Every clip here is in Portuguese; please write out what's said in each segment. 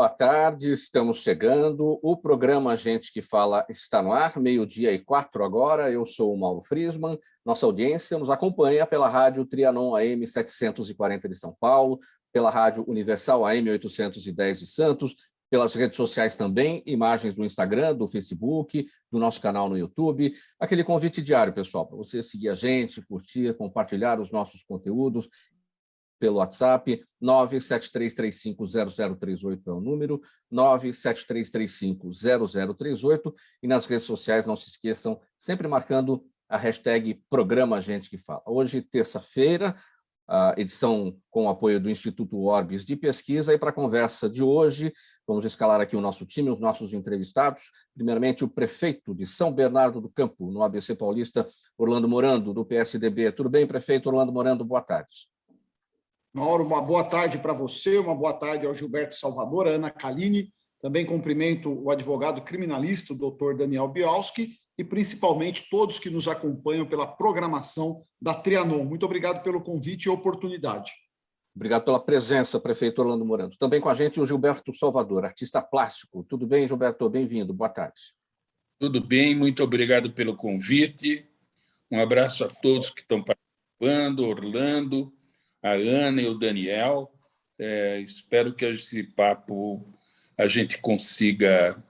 boa tarde, estamos chegando. O programa Gente que Fala está no ar, 12:04 agora. Eu sou o Mauro Friesman. Nossa audiência nos acompanha pela Rádio Trianon AM 740 de São Paulo, pela Rádio Universal AM 810 de Santos, pelas redes sociais também, imagens do Instagram, do Facebook, do nosso canal no YouTube. Aquele convite diário, pessoal, para você seguir a gente, curtir, compartilhar os nossos conteúdos pelo WhatsApp, 973350038 é o número, 973350038, e nas redes sociais, não se esqueçam, sempre marcando a hashtag Programa Gente que Fala. Hoje, terça-feira, a edição com o apoio do Instituto Orbis de Pesquisa, e para a conversa de hoje, vamos escalar aqui o nosso time, os nossos entrevistados. Primeiramente, o prefeito de São Bernardo do Campo, no ABC Paulista, Orlando Morando, do PSDB. Tudo bem, prefeito Orlando Morando? Boa tarde. Mauro, uma boa tarde para você, uma boa tarde ao Gilberto Salvador, a Ana Caline. Também cumprimento o advogado criminalista, o doutor Daniel Bialski, e principalmente todos que nos acompanham pela programação da Trianon. Muito obrigado pelo convite e oportunidade. Obrigado pela presença, prefeito Orlando Morando. Também com a gente o Gilberto Salvador, artista plástico. Tudo bem, Gilberto? Bem-vindo. Boa tarde. Tudo bem, muito obrigado pelo convite. Um abraço a todos que estão participando, Orlando, a Ana e o Daniel. Espero que esse papo a gente consiga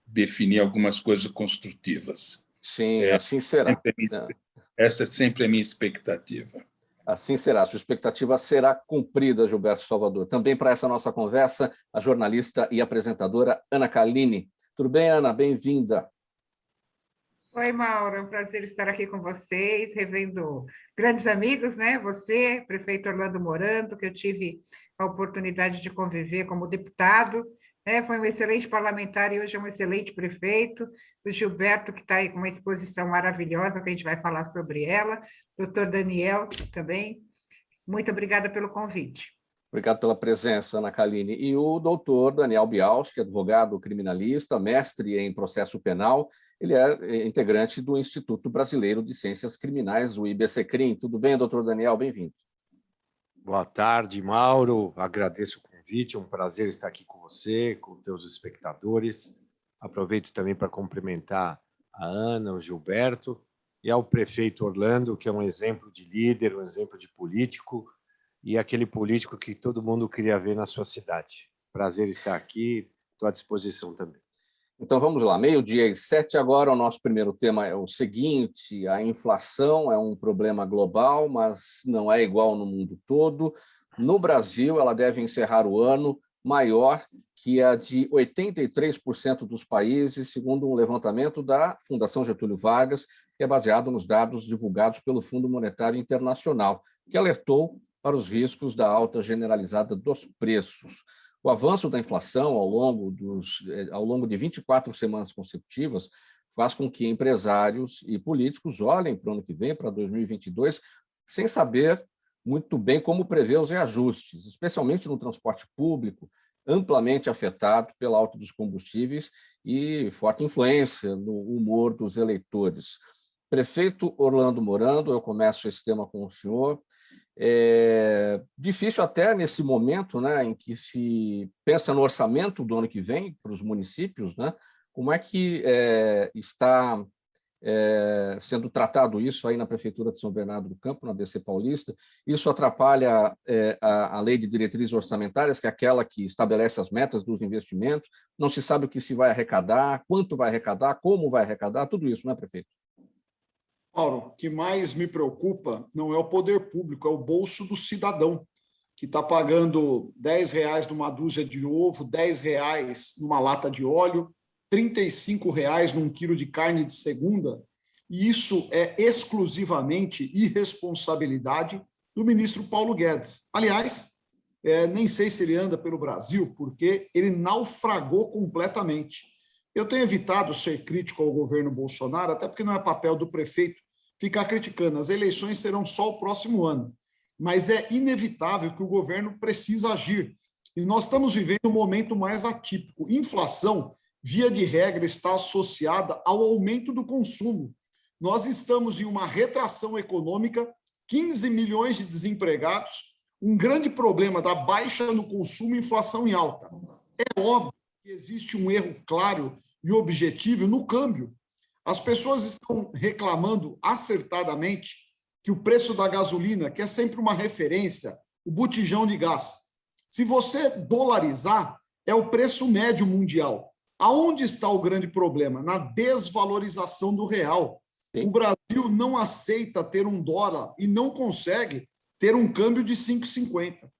definir algumas coisas construtivas. Sim, assim será. Essa é sempre a minha expectativa. Assim será. A sua expectativa será cumprida, Gilberto Salvador. Também para essa nossa conversa, a jornalista e apresentadora Ana Caline. Tudo bem, Ana? Bem-vinda. Oi, Mauro, é um prazer estar aqui com vocês, revendo grandes amigos, né? Você, prefeito Orlando Morando, que eu tive a oportunidade de conviver como deputado, né? Foi um excelente parlamentar e hoje é um excelente prefeito. O Gilberto, que está aí com uma exposição maravilhosa, que a gente vai falar sobre ela. Doutor Daniel também. Muito obrigada pelo convite. Obrigado pela presença, Ana Caline. E o doutor Daniel Bialski, advogado criminalista, mestre em processo penal. Ele é integrante do Instituto Brasileiro de Ciências Criminais, o IBCCRIM. Tudo bem, doutor Daniel? Bem-vindo. Boa tarde, Mauro. Agradeço o convite. É um prazer estar aqui com você, com teus espectadores. Aproveito também para cumprimentar a Ana, o Gilberto e ao prefeito Orlando, que é um exemplo de líder, um exemplo de político, e aquele político que todo mundo queria ver na sua cidade. Prazer estar aqui, estou à disposição também. Então vamos lá, 12:07 agora. O nosso primeiro tema é o seguinte: a inflação é um problema global, mas não é igual no mundo todo. No Brasil, ela deve encerrar o ano maior que a de 83% dos países, segundo um levantamento da Fundação Getúlio Vargas, que é baseado nos dados divulgados pelo Fundo Monetário Internacional, que alertou para os riscos da alta generalizada dos preços. O avanço da inflação ao longo de 24 semanas consecutivas faz com que empresários e políticos olhem para o ano que vem, para 2022, sem saber muito bem como prever os reajustes, especialmente no transporte público, amplamente afetado pela alta dos combustíveis e forte influência no humor dos eleitores. Prefeito Orlando Morando, eu começo esse tema com o senhor. É difícil até nesse momento, né, em que se pensa no orçamento do ano que vem para os municípios, né, como é que está sendo tratado isso aí na Prefeitura de São Bernardo do Campo, na ABC Paulista? Isso atrapalha a lei de diretrizes orçamentárias, que é aquela que estabelece as metas dos investimentos, não se sabe o que se vai arrecadar, quanto vai arrecadar, como vai arrecadar, tudo isso, né, prefeito? Mauro, o que mais me preocupa não é o poder público, é o bolso do cidadão, que está pagando R$10 numa dúzia de ovo, R$10 numa lata de óleo, R$35 num quilo de carne de segunda, e isso é exclusivamente irresponsabilidade do ministro Paulo Guedes. Aliás, nem sei se ele anda pelo Brasil, porque ele naufragou completamente. Eu tenho evitado ser crítico ao governo Bolsonaro, até porque não é papel do prefeito ficar criticando. As eleições serão só o próximo ano, mas é inevitável que o governo precisa agir. E nós estamos vivendo um momento mais atípico. Inflação, via de regra, está associada ao aumento do consumo. Nós estamos em uma retração econômica, 15 milhões de desempregados, um grande problema da baixa no consumo e inflação em alta. É óbvio que existe um erro claro e objetivo no câmbio. As pessoas estão reclamando acertadamente que o preço da gasolina, que é sempre uma referência, o botijão de gás, se você dolarizar, é o preço médio mundial. Aonde está o grande problema? Na desvalorização do real. Sim. O Brasil não aceita ter $1 e não consegue ter um câmbio de 5,50.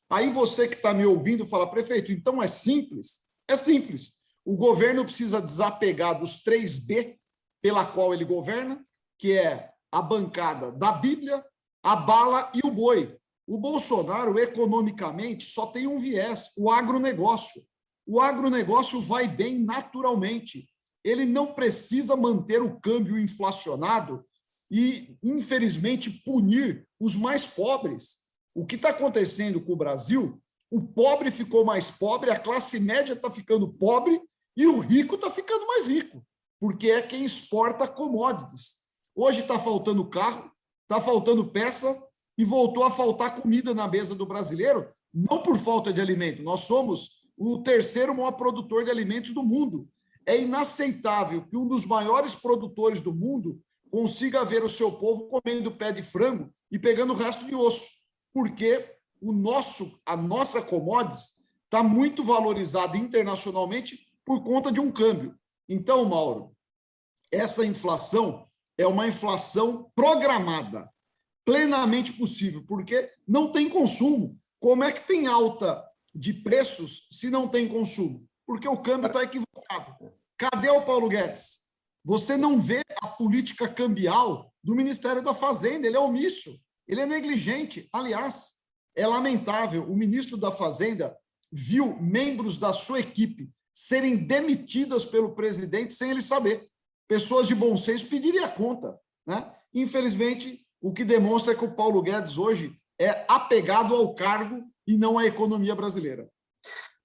Aí você que está me ouvindo fala, prefeito, então é simples? É simples. O governo precisa desapegar dos 3B pela qual ele governa, que é a bancada da Bíblia, a bala e o boi. O Bolsonaro, economicamente, só tem um viés, o agronegócio. O agronegócio vai bem naturalmente. Ele não precisa manter o câmbio inflacionado e, infelizmente, punir os mais pobres. O que está acontecendo com o Brasil, o pobre ficou mais pobre, a classe média está ficando pobre e o rico está ficando mais rico, porque é quem exporta commodities. Hoje está faltando carro, está faltando peça e voltou a faltar comida na mesa do brasileiro, não por falta de alimento. Nós somos o terceiro maior produtor de alimentos do mundo. É inaceitável que um dos maiores produtores do mundo consiga ver o seu povo comendo pé de frango e pegando o resto de osso, porque a nossa commodities está muito valorizada internacionalmente por conta de um câmbio. Então, Mauro, essa inflação é uma inflação programada, plenamente possível, porque não tem consumo. Como é que tem alta de preços se não tem consumo? Porque o câmbio está equivocado. Cadê o Paulo Guedes? Você não vê a política cambial do Ministério da Fazenda, ele é omisso, ele é negligente. Aliás, é lamentável, o ministro da Fazenda viu membros da sua equipe serem demitidas pelo presidente sem ele saber. Pessoas de bom senso pediriam a conta, né? Infelizmente, o que demonstra é que o Paulo Guedes hoje é apegado ao cargo e não à economia brasileira.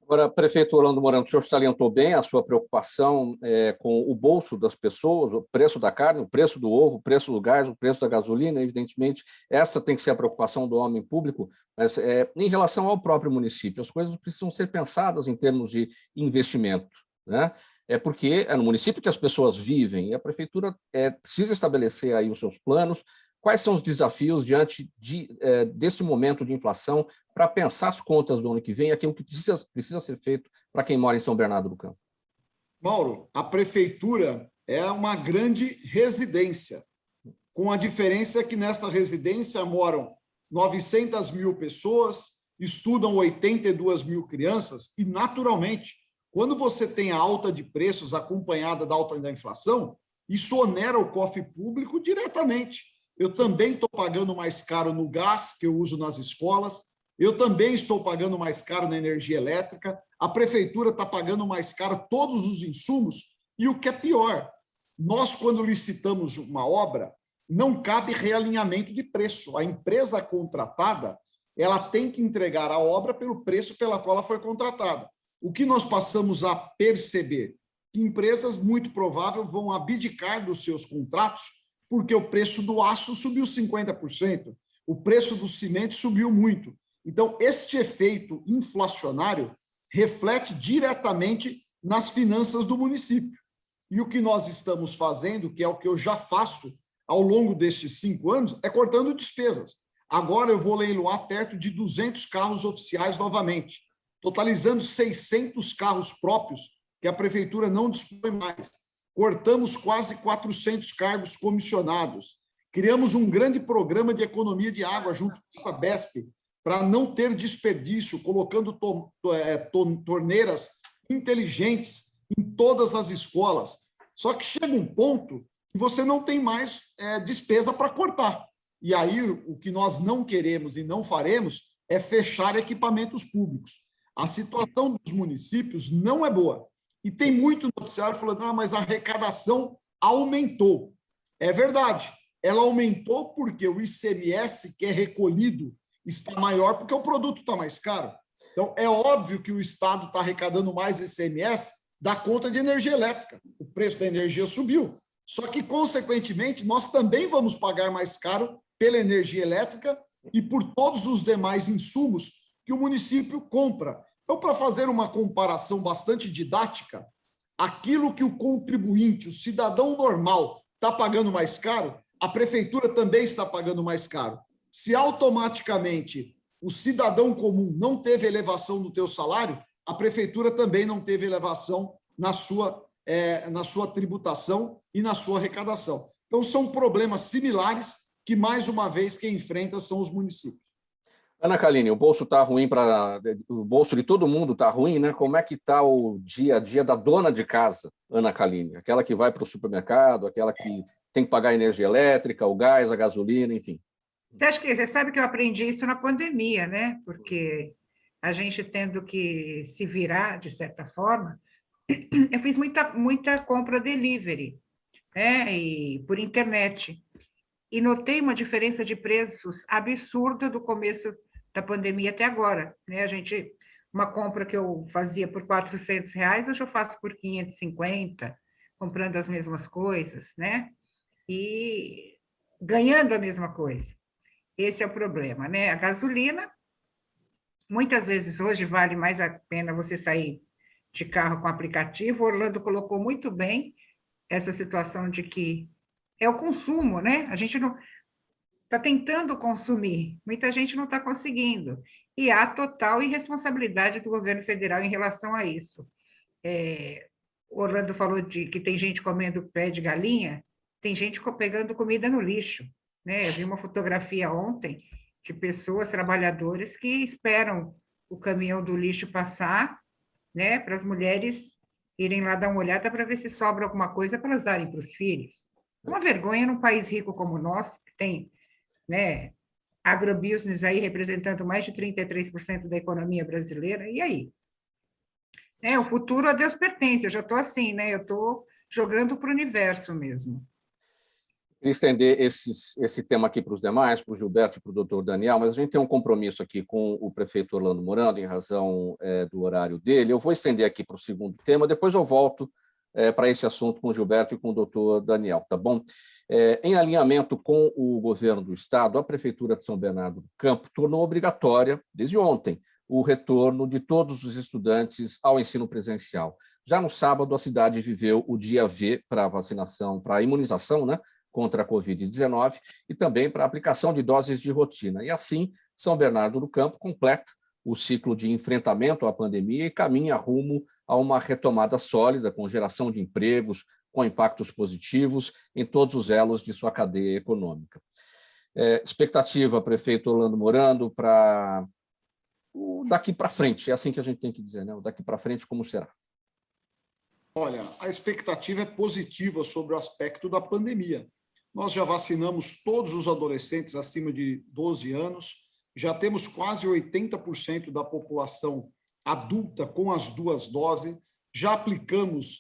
Agora, prefeito Orlando Morando, o senhor salientou bem a sua preocupação com o bolso das pessoas, o preço da carne, o preço do ovo, o preço do gás, o preço da gasolina, evidentemente, essa tem que ser a preocupação do homem público, mas em relação ao próprio município, as coisas precisam ser pensadas em termos de investimento, né? É porque é no município que as pessoas vivem e a prefeitura precisa estabelecer aí os seus planos. Quais são os desafios diante deste momento de inflação para pensar as contas do ano que vem, aquilo que precisa ser feito para quem mora em São Bernardo do Campo? Mauro, a prefeitura é uma grande residência, com a diferença que nessa residência moram 900 mil pessoas, estudam 82 mil crianças e, naturalmente, quando você tem a alta de preços acompanhada da alta da inflação, isso onera o cofre público diretamente. Eu também estou pagando mais caro no gás que eu uso nas escolas, eu também estou pagando mais caro na energia elétrica, a prefeitura está pagando mais caro todos os insumos, e o que é pior, nós, quando licitamos uma obra, não cabe realinhamento de preço. A empresa contratada, ela tem que entregar a obra pelo preço pela qual ela foi contratada. O que nós passamos a perceber? Que empresas, muito provável, vão abdicar dos seus contratos porque o preço do aço subiu 50%, o preço do cimento subiu muito. Então, este efeito inflacionário reflete diretamente nas finanças do município. E o que nós estamos fazendo, que é o que eu já faço ao longo destes 5 anos, é cortando despesas. Agora eu vou leiloar perto de 200 carros oficiais novamente, totalizando 600 carros próprios que a prefeitura não dispõe mais. Cortamos quase 400 cargos comissionados. Criamos um grande programa de economia de água junto com a Sabesp, para não ter desperdício, colocando torneiras inteligentes em todas as escolas. Só que chega um ponto que você não tem mais despesa para cortar. E aí o que nós não queremos e não faremos é fechar equipamentos públicos. A situação dos municípios não é boa. E tem muito noticiário falando, mas a arrecadação aumentou. É verdade, ela aumentou porque o ICMS que é recolhido está maior porque o produto está mais caro. Então, é óbvio que o Estado está arrecadando mais ICMS da conta de energia elétrica. O preço da energia subiu. Só que, consequentemente, nós também vamos pagar mais caro pela energia elétrica e por todos os demais insumos que o município compra. Então, para fazer uma comparação bastante didática, aquilo que o contribuinte, o cidadão normal, está pagando mais caro, a prefeitura também está pagando mais caro. Se automaticamente o cidadão comum não teve elevação no teu salário, a prefeitura também não teve elevação na sua tributação e na sua arrecadação. Então, são problemas similares que, mais uma vez, quem enfrenta são os municípios. Ana Calini, o bolso está ruim o bolso de todo mundo está ruim, né? Como é que está o dia a dia da dona de casa, Ana Calini? Aquela que vai para o supermercado, aquela que tem que pagar a energia elétrica, o gás, a gasolina, enfim. Você sabe que eu aprendi isso na pandemia, né? Porque a gente tendo que se virar, de certa forma, eu fiz muita compra delivery, né? E por internet. E notei uma diferença de preços absurda do começo da pandemia até agora, né? Uma compra que eu fazia por R$400, hoje eu faço por 550, comprando as mesmas coisas, né? E ganhando a mesma coisa. Esse é o problema, né? A gasolina, muitas vezes hoje vale mais a pena você sair de carro com aplicativo. O Orlando colocou muito bem essa situação de que é o consumo, né? A gente não está tentando consumir, muita gente não está conseguindo. E há total irresponsabilidade do governo federal em relação a isso. O Orlando falou de que tem gente comendo pé de galinha, tem gente pegando comida no lixo, né? Eu vi uma fotografia ontem de pessoas, trabalhadores, que esperam o caminhão do lixo passar, né? Para as mulheres irem lá dar uma olhada para ver se sobra alguma coisa para elas darem para os filhos. Uma vergonha num país rico como o nosso, que tem, né, agrobusiness aí representando mais de 33% da economia brasileira. E aí? O futuro a Deus pertence. Eu já estou assim, né? Eu estou jogando para o universo mesmo. Queria estender esse tema aqui para os demais, para o Gilberto e para o doutor Daniel, mas a gente tem um compromisso aqui com o prefeito Orlando Morando, em razão do horário dele. Eu vou estender aqui para o segundo tema, depois eu volto para esse assunto com o Gilberto e com o doutor Daniel, tá bom? Em alinhamento com o governo do Estado, a Prefeitura de São Bernardo do Campo tornou obrigatória, desde ontem, o retorno de todos os estudantes ao ensino presencial. Já no sábado, a cidade viveu o dia V para a vacinação, para a imunização, né, contra a Covid-19 e também para a aplicação de doses de rotina. E assim, São Bernardo do Campo completa o ciclo de enfrentamento à pandemia e caminha rumo a uma retomada sólida, com geração de empregos, com impactos positivos em todos os elos de sua cadeia econômica. Expectativa, prefeito Orlando Morando, para daqui para frente, é assim que a gente tem que dizer, né? O daqui para frente, como será? Olha, a expectativa é positiva sobre o aspecto da pandemia. Nós já vacinamos todos os adolescentes acima de 12 anos, já temos quase 80% da população adulta com as 2 doses,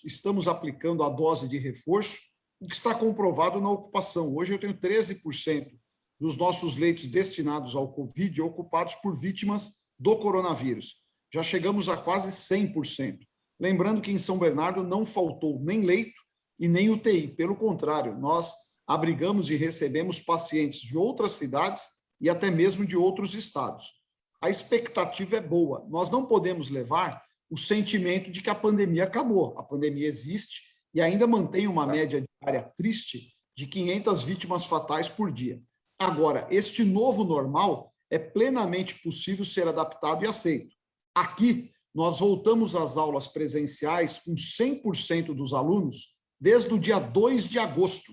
estamos aplicando a dose de reforço, o que está comprovado na ocupação. Hoje eu tenho 13% dos nossos leitos destinados ao Covid ocupados por vítimas do coronavírus. Já chegamos a quase 100%. Lembrando que em São Bernardo não faltou nem leito e nem UTI. Pelo contrário, nós abrigamos e recebemos pacientes de outras cidades e até mesmo de outros estados. A expectativa é boa. Nós não podemos levar o sentimento de que a pandemia acabou. A pandemia existe e ainda mantém uma média diária triste de 500 vítimas fatais por dia. Agora, este novo normal é plenamente possível ser adaptado e aceito. Aqui, nós voltamos às aulas presenciais com 100% dos alunos desde o dia 2 de agosto.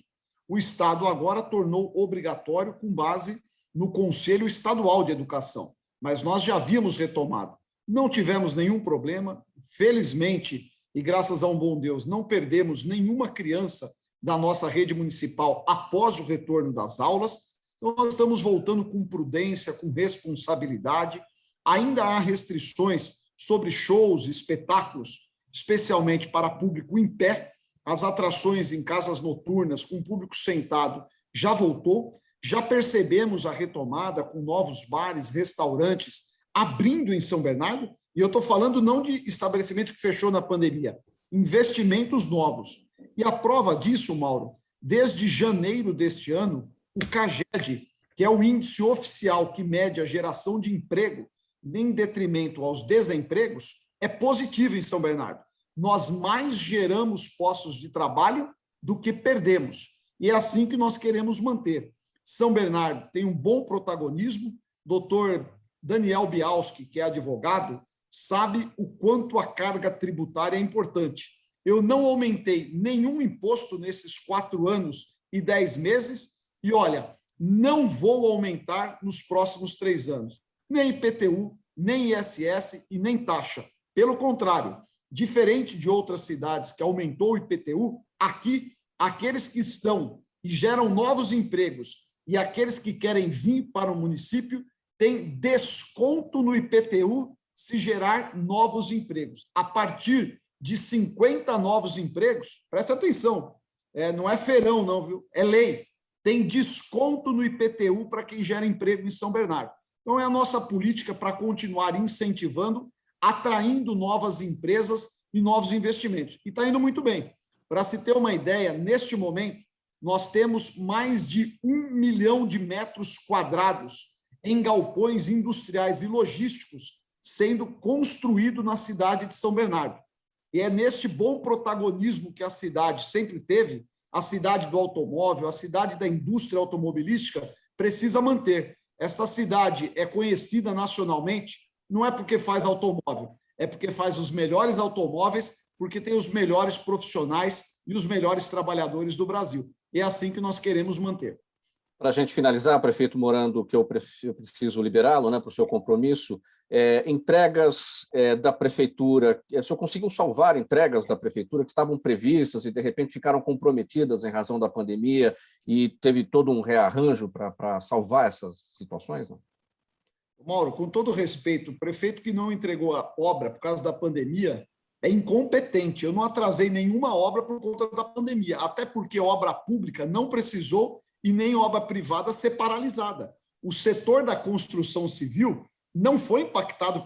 O Estado agora tornou obrigatório com base no Conselho Estadual de Educação, mas nós já havíamos retomado. Não tivemos nenhum problema, felizmente, e graças a um bom Deus, não perdemos nenhuma criança da nossa rede municipal após o retorno das aulas. Então, nós estamos voltando com prudência, com responsabilidade. Ainda há restrições sobre shows, espetáculos, especialmente para público em pé. As atrações em casas noturnas, com público sentado, já voltou. Já percebemos a retomada com novos bares, restaurantes abrindo em São Bernardo. E eu estou falando não de estabelecimento que fechou na pandemia, investimentos novos. E a prova disso, Mauro, desde janeiro deste ano, o CAGED, que é o índice oficial que mede a geração de emprego em detrimento aos desempregos, é positivo em São Bernardo. Nós mais geramos postos de trabalho do que perdemos. E é assim que nós queremos manter. São Bernardo tem um bom protagonismo. Doutor Daniel Bialski, que é advogado, sabe o quanto a carga tributária é importante. Eu não aumentei nenhum imposto nesses 4 anos e 10 meses e, olha, não vou aumentar nos próximos 3 anos. Nem IPTU, nem ISS e nem taxa. Pelo contrário, diferente de outras cidades que aumentou o IPTU, aqui, aqueles que estão e geram novos empregos e aqueles que querem vir para o município têm desconto no IPTU se gerar novos empregos. A partir de 50 novos empregos, presta atenção, não é feirão não, viu? É lei. Tem desconto no IPTU para quem gera emprego em São Bernardo. Então, é a nossa política para continuar incentivando, atraindo novas empresas e novos investimentos. E está indo muito bem. Para se ter uma ideia, neste momento, nós temos mais de 1 milhão de metros quadrados em galpões industriais e logísticos sendo construído na cidade de São Bernardo. E é neste bom protagonismo que a cidade sempre teve, a cidade do automóvel, a cidade da indústria automobilística, precisa manter. Esta cidade é conhecida nacionalmente, não é porque faz automóvel, é porque faz os melhores automóveis, porque tem os melhores profissionais e os melhores trabalhadores do Brasil. É assim que nós queremos manter. Para a gente finalizar, prefeito Morando, que eu preciso liberá-lo, né, para o seu compromisso, entregas da prefeitura, o senhor conseguiu salvar entregas da prefeitura que estavam previstas e, de repente, ficaram comprometidas em razão da pandemia e teve todo um rearranjo para salvar essas situações? Não? Mauro, com todo respeito, o prefeito que não entregou a obra por causa da pandemia é incompetente. Eu não atrasei nenhuma obra por conta da pandemia, até porque obra pública não precisou e nem obra privada ser paralisada. O setor da construção civil não foi impactado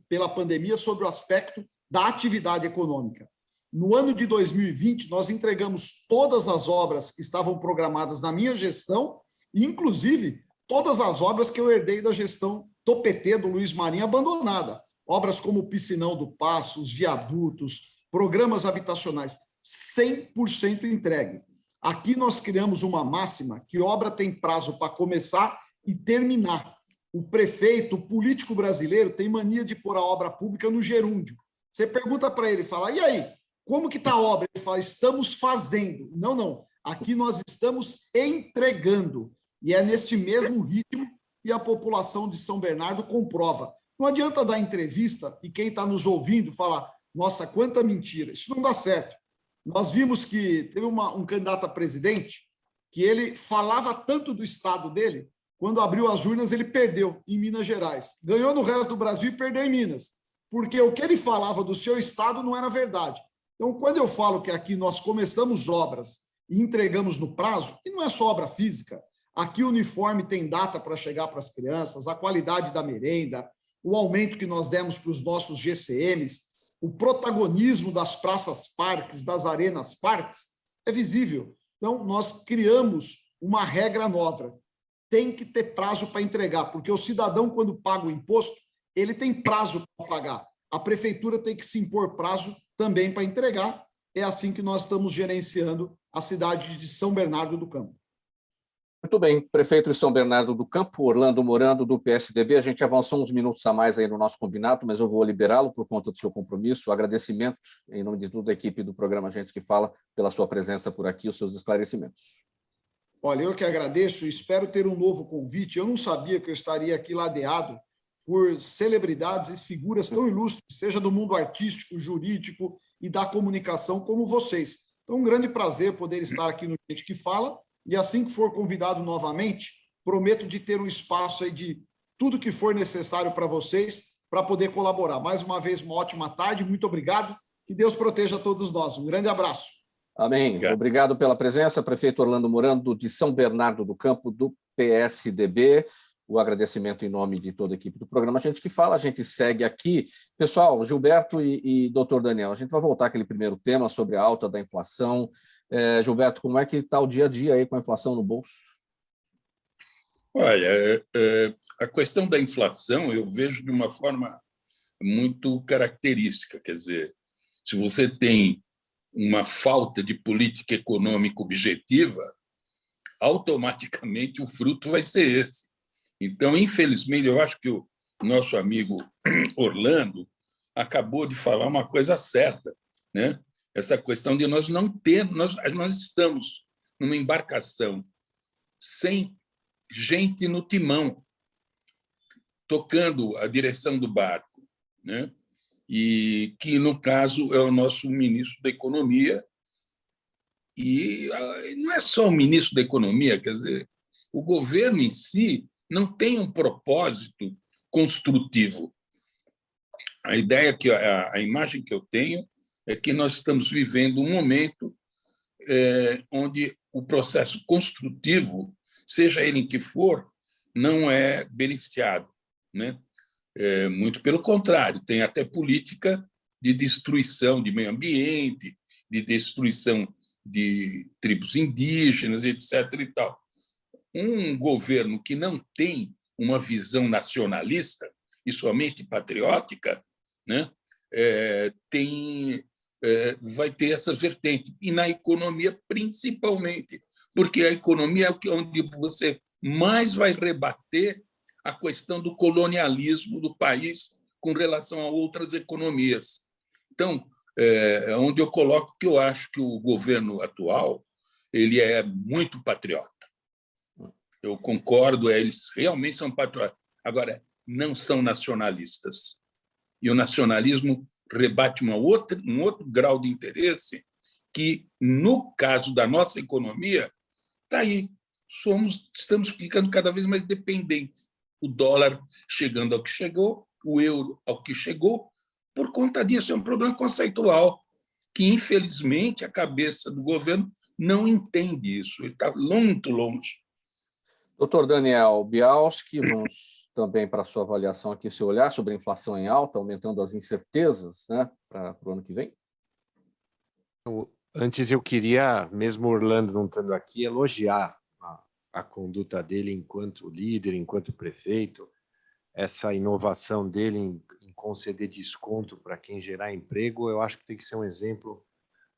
pela pandemia sobre o aspecto da atividade econômica. No ano de 2020, nós entregamos todas as obras que estavam programadas na minha gestão, inclusive todas as obras que eu herdei da gestão do PT, do Luiz Marinho, abandonada. Obras como o Piscinão do Passo, os viadutos, programas habitacionais, 100% entregue. Aqui nós criamos uma máxima que obra tem prazo para começar e terminar. O prefeito, o político brasileiro, tem mania de pôr a obra pública no gerúndio. Você pergunta para ele, fala, e aí, como que está a obra? Ele fala, estamos fazendo. Não, não. Aqui nós estamos entregando. E é neste mesmo ritmo e a população de São Bernardo comprova. Não adianta dar entrevista e quem está nos ouvindo falar, nossa, quanta mentira. Isso não dá certo. Nós vimos que teve um candidato a presidente que ele falava tanto do estado dele, quando abriu as urnas ele perdeu em Minas Gerais. Ganhou no resto do Brasil e perdeu em Minas. Porque o que ele falava do seu estado não era verdade. Então, quando eu falo que aqui nós começamos obras e entregamos no prazo, e não é só obra física, aqui o uniforme tem data para chegar para as crianças, a qualidade da merenda, o aumento que nós demos para os nossos GCMs, o protagonismo das praças parques, das arenas parques, é visível. Então, nós criamos uma regra nova. Tem que ter prazo para entregar, porque o cidadão, quando paga o imposto, ele tem prazo para pagar. A prefeitura tem que se impor prazo também para entregar. É assim que nós estamos gerenciando a cidade de São Bernardo do Campo. Muito bem, prefeito de São Bernardo do Campo, Orlando Morando, do PSDB. A gente avançou uns minutos a mais aí no nosso combinado, mas eu vou liberá-lo por conta do seu compromisso. O agradecimento, em nome de toda a equipe do programa Gente que Fala, pela sua presença por aqui e os seus esclarecimentos. Olha, eu que agradeço e espero ter um novo convite. Eu não sabia que eu estaria aqui ladeado por celebridades e figuras tão ilustres, seja do mundo artístico, jurídico e da comunicação como vocês. Então, um grande prazer poder estar aqui no Gente que Fala. E assim que for convidado novamente, prometo de ter um espaço aí de tudo que for necessário para vocês, para poder colaborar. Mais uma vez, uma ótima tarde, muito obrigado, que Deus proteja todos nós. Um grande abraço. Amém. Obrigado pela presença, prefeito Orlando Morando, de São Bernardo do Campo, do PSDB. O agradecimento em nome de toda a equipe do programa Gente que Fala. A gente segue aqui. Pessoal, Gilberto e doutor Daniel, a gente vai voltar àquele primeiro tema sobre a alta da inflação. Gilberto, como é que está o dia a dia aí com a inflação no bolso? Olha, a questão da inflação eu vejo de uma forma muito característica. Quer dizer, se você tem uma falta de política econômica objetiva, automaticamente o fruto vai ser esse. Então, infelizmente, eu acho que o nosso amigo Orlando acabou de falar uma coisa certa, né? Essa questão de nós não ter, nós estamos numa embarcação sem gente no timão, tocando a direção do barco, né? E que, no caso, é o nosso ministro da Economia. E não é só o ministro da Economia, quer dizer, o governo em si não tem um propósito construtivo. A ideia que a imagem que eu tenho é que nós estamos vivendo um momento onde o processo construtivo, seja ele em que for, não é beneficiado, né? Muito pelo contrário, tem até política de destruição de meio ambiente, de destruição de tribos indígenas, etc. e tal. Um governo que não tem uma visão nacionalista e somente patriótica, né, vai ter essa vertente. E na economia, principalmente, porque a economia é onde você mais vai rebater a questão do colonialismo do país com relação a outras economias. Então, é onde eu coloco que eu acho que o governo atual ele é muito patriota. Eu concordo, eles realmente são patriotas. Agora, não são nacionalistas. E o nacionalismo rebate um outro grau de interesse que, no caso da nossa economia, está aí. Estamos ficando cada vez mais dependentes. O dólar chegando ao que chegou, o euro ao que chegou. Por conta disso, é um problema conceitual que, infelizmente, a cabeça do governo não entende isso. Ele está muito longe. Doutor Daniel Bialski, vamos também para a sua avaliação aqui, seu olhar sobre a inflação em alta, aumentando as incertezas, né, para o ano que vem. Antes eu queria, mesmo Orlando não estando aqui, elogiar a conduta dele enquanto líder, enquanto prefeito, essa inovação dele em conceder desconto para quem gerar emprego. Eu acho que tem que ser um exemplo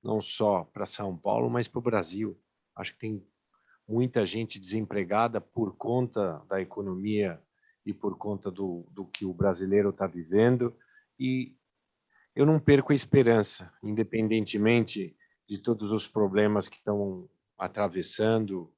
não só para São Paulo, mas para o Brasil. Acho que tem muita gente desempregada por conta da economia e por conta do que o brasileiro está vivendo, e eu não perco a esperança, independentemente de todos os problemas que estão atravessando,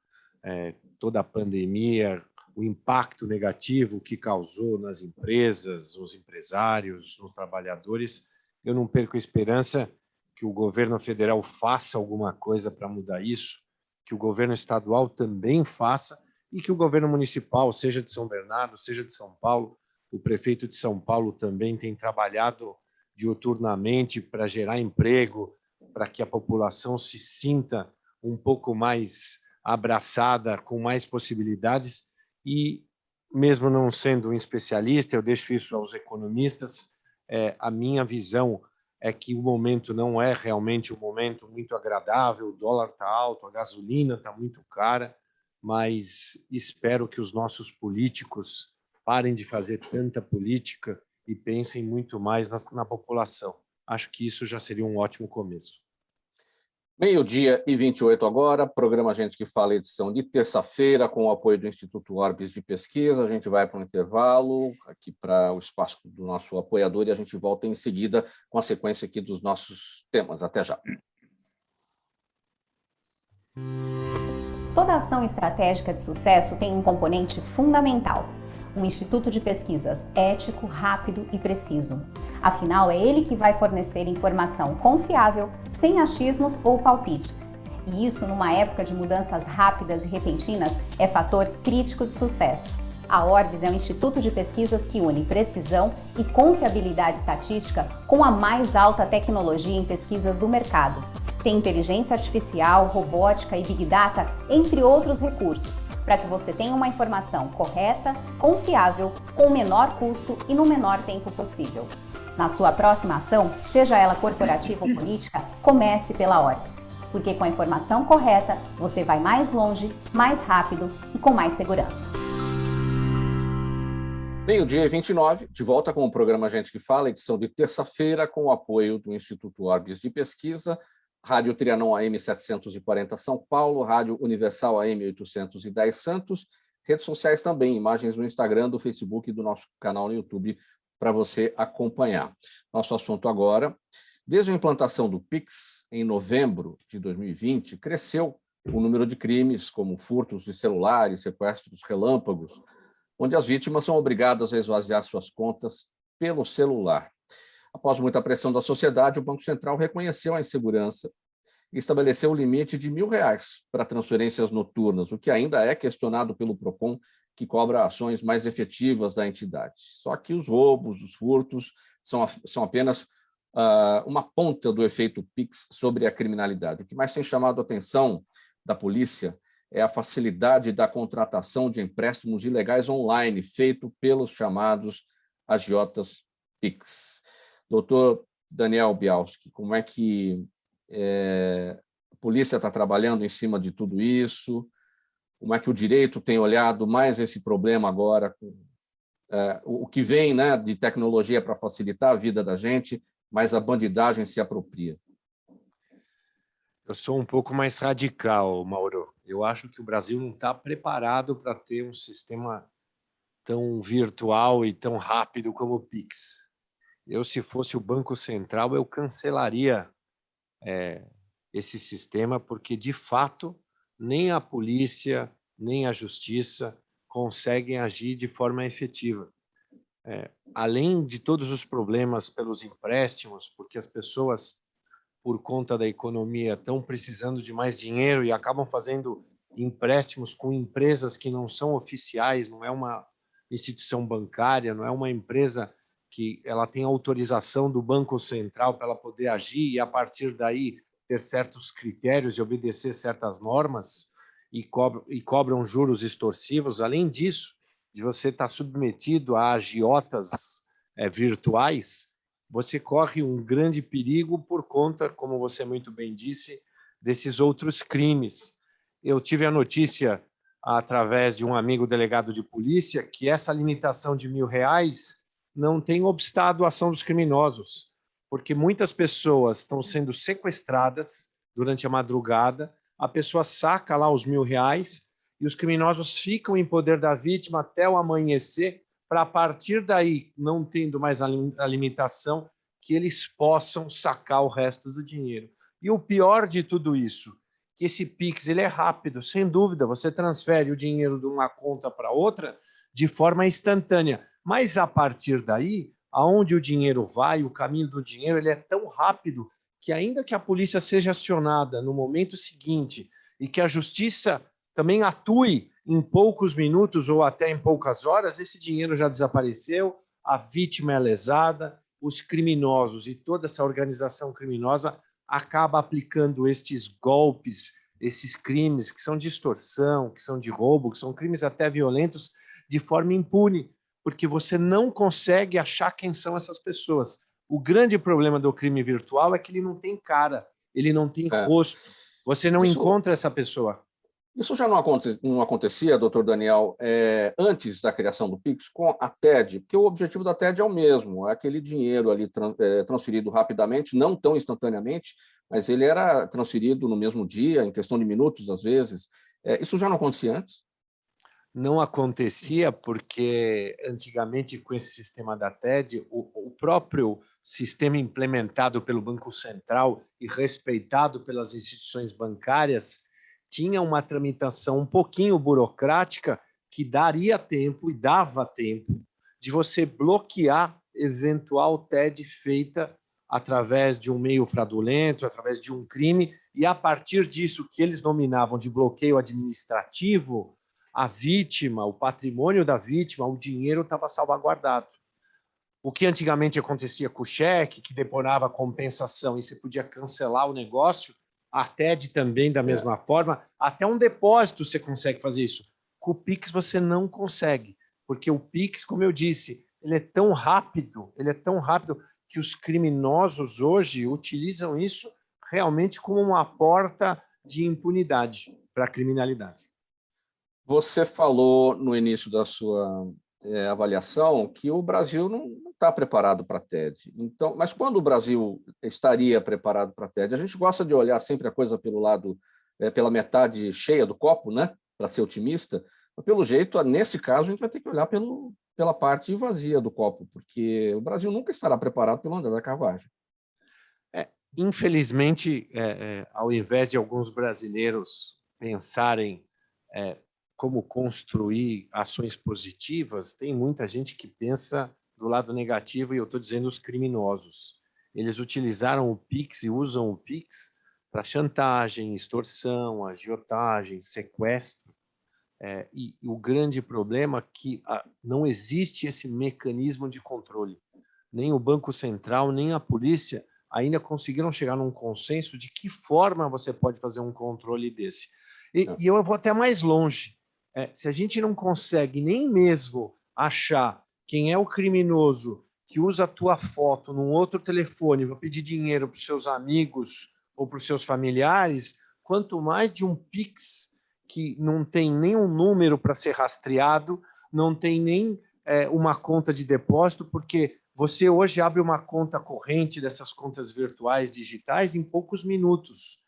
toda a pandemia, o impacto negativo que causou nas empresas, nos empresários, nos trabalhadores. Eu não perco a esperança que o governo federal faça alguma coisa para mudar isso, que o governo estadual também faça, e que o governo municipal, seja de São Bernardo, seja de São Paulo, o prefeito de São Paulo também tem trabalhado diuturnamente para gerar emprego, para que a população se sinta um pouco mais abraçada, com mais possibilidades. E, mesmo não sendo um especialista, eu deixo isso aos economistas, a minha visão é que o momento não é realmente um momento muito agradável, o dólar está alto, a gasolina está muito cara, mas espero que os nossos políticos parem de fazer tanta política e pensem muito mais na população. Acho que isso já seria um ótimo começo. 12h28 agora, programa Gente que Fala, edição de terça-feira, com o apoio do Instituto Orbis de Pesquisa. A gente vai para um intervalo, aqui para o espaço do nosso apoiador, e a gente volta em seguida com a sequência aqui dos nossos temas. Até já. Toda ação estratégica de sucesso tem um componente fundamental: um instituto de pesquisas ético, rápido e preciso. Afinal, é ele que vai fornecer informação confiável, sem achismos ou palpites. E isso, numa época de mudanças rápidas e repentinas, é fator crítico de sucesso. A Orbis é um instituto de pesquisas que une precisão e confiabilidade estatística com a mais alta tecnologia em pesquisas do mercado. Tem inteligência artificial, robótica e Big Data, entre outros recursos, para que você tenha uma informação correta, confiável, com o menor custo e no menor tempo possível. Na sua próxima ação, seja ela corporativa ou política, comece pela Orbis, porque com a informação correta, você vai mais longe, mais rápido e com mais segurança. Meio-dia e 29, de volta com o programa Gente que Fala, edição de terça-feira, com o apoio do Instituto Orbis de Pesquisa, Rádio Trianon AM 740 São Paulo, Rádio Universal AM 810 Santos, redes sociais também, imagens no Instagram, do Facebook e do nosso canal no YouTube para você acompanhar. Nosso assunto agora, desde a implantação do Pix, em novembro de 2020, cresceu o número de crimes, como furtos de celulares, sequestros relâmpagos, onde as vítimas são obrigadas a esvaziar suas contas pelo celular. Após muita pressão da sociedade, o Banco Central reconheceu a insegurança e estabeleceu o limite de R$ 1.000 para transferências noturnas, o que ainda é questionado pelo Procon, que cobra ações mais efetivas da entidade. Só que os roubos, os furtos, são apenas uma ponta do efeito Pix sobre a criminalidade. O que mais tem chamado a atenção da polícia é a facilidade da contratação de empréstimos ilegais online, feito pelos chamados agiotas Pix. Doutor Daniel Bialski, como é que a polícia está trabalhando em cima de tudo isso? Como é que o direito tem olhado mais esse problema agora, o que vem, né, de tecnologia para facilitar a vida da gente, mas a bandidagem se apropria? Eu sou um pouco mais radical, Mauro. Eu acho que o Brasil não está preparado para ter um sistema tão virtual e tão rápido como o Pix. Eu, se fosse o Banco Central, eu cancelaria esse sistema, porque, de fato, nem a polícia, nem a justiça conseguem agir de forma efetiva. Além de todos os problemas pelos empréstimos, porque as pessoas, por conta da economia, estão precisando de mais dinheiro e acabam fazendo empréstimos com empresas que não são oficiais, não é uma instituição bancária, não é uma empresa que ela tem autorização do Banco Central para ela poder agir e, a partir daí, ter certos critérios e obedecer certas normas, e cobram juros extorsivos. Além disso, de você estar submetido a agiotas virtuais, você corre um grande perigo por conta, como você muito bem disse, desses outros crimes. Eu tive a notícia, através de um amigo delegado de polícia, que essa limitação de R$ 1.000 não tem obstado a ação dos criminosos, porque muitas pessoas estão sendo sequestradas durante a madrugada, a pessoa saca lá os R$ 1.000 e os criminosos ficam em poder da vítima até o amanhecer, para, a partir daí, não tendo mais a limitação, que eles possam sacar o resto do dinheiro. E o pior de tudo isso, que esse Pix ele é rápido, sem dúvida, você transfere o dinheiro de uma conta para outra de forma instantânea, mas, a partir daí, aonde o dinheiro vai, o caminho do dinheiro, ele é tão rápido que, ainda que a polícia seja acionada no momento seguinte e que a justiça também atue em poucos minutos ou até em poucas horas, esse dinheiro já desapareceu, a vítima é lesada, os criminosos e toda essa organização criminosa acaba aplicando estes golpes, esses crimes que são de extorsão, que são de roubo, que são crimes até violentos, de forma impune, porque você não consegue achar quem são essas pessoas. O grande problema do crime virtual é que ele não tem cara, ele não tem rosto, você não encontra essa pessoa. Isso já não acontecia, doutor Daniel, antes da criação do Pix, com a TED, porque o objetivo da TED é o mesmo, é aquele dinheiro ali transferido rapidamente, não tão instantaneamente, mas ele era transferido no mesmo dia, em questão de minutos, às vezes. Isso já não acontecia antes? Não acontecia porque, antigamente, com esse sistema da TED, o próprio sistema implementado pelo Banco Central e respeitado pelas instituições bancárias tinha uma tramitação um pouquinho burocrática que daria tempo e dava tempo de você bloquear eventual TED feita através de um meio fraudulento, através de um crime, e, a partir disso, que eles nominavam de bloqueio administrativo, a vítima, o patrimônio da vítima, o dinheiro estava salvaguardado. O que antigamente acontecia com o cheque, que demorava compensação e você podia cancelar o negócio, a TED também da mesma forma, até um depósito você consegue fazer isso. Com o Pix você não consegue, porque o Pix, como eu disse, ele é tão rápido que os criminosos hoje utilizam isso realmente como uma porta de impunidade para a criminalidade. Você falou no início da sua avaliação que o Brasil não está preparado para a TED. Então, mas quando o Brasil estaria preparado para a TED? A gente gosta de olhar sempre a coisa pelo lado, pela metade cheia do copo, né? Para ser otimista. Mas, pelo jeito, nesse caso, a gente vai ter que olhar pela parte vazia do copo, porque o Brasil nunca estará preparado pelo andar da carruagem. Infelizmente, ao invés de alguns brasileiros pensarem como construir ações positivas, tem muita gente que pensa do lado negativo, e eu estou dizendo os criminosos. Eles utilizaram o Pix e usam o Pix para chantagem, extorsão, agiotagem, sequestro. E o grande problema é que não existe esse mecanismo de controle. Nem o Banco Central, nem a polícia ainda conseguiram chegar num consenso de que forma você pode fazer um controle desse. E eu vou até mais longe. Se a gente não consegue nem mesmo achar quem é o criminoso que usa a tua foto num outro telefone para pedir dinheiro para os seus amigos ou para os seus familiares, quanto mais de um Pix que não tem nenhum número para ser rastreado, não tem nem uma conta de depósito, porque você hoje abre uma conta corrente dessas contas virtuais digitais em poucos minutos.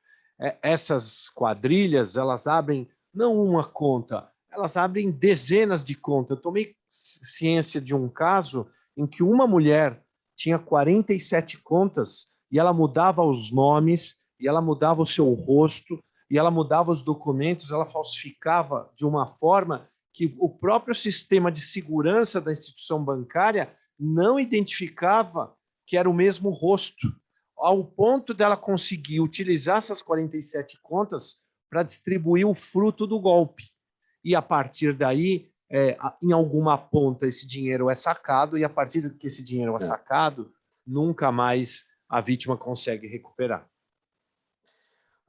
Essas quadrilhas, elas abrem não uma conta, elas abrem dezenas de contas. Eu tomei ciência de um caso em que uma mulher tinha 47 contas e ela mudava os nomes, e ela mudava o seu rosto, e ela mudava os documentos, ela falsificava de uma forma que o próprio sistema de segurança da instituição bancária não identificava que era o mesmo rosto, ao ponto dela conseguir utilizar essas 47 contas para distribuir o fruto do golpe. E, a partir daí, em alguma ponta, esse dinheiro é sacado, e, a partir do que esse dinheiro é sacado, nunca mais a vítima consegue recuperar.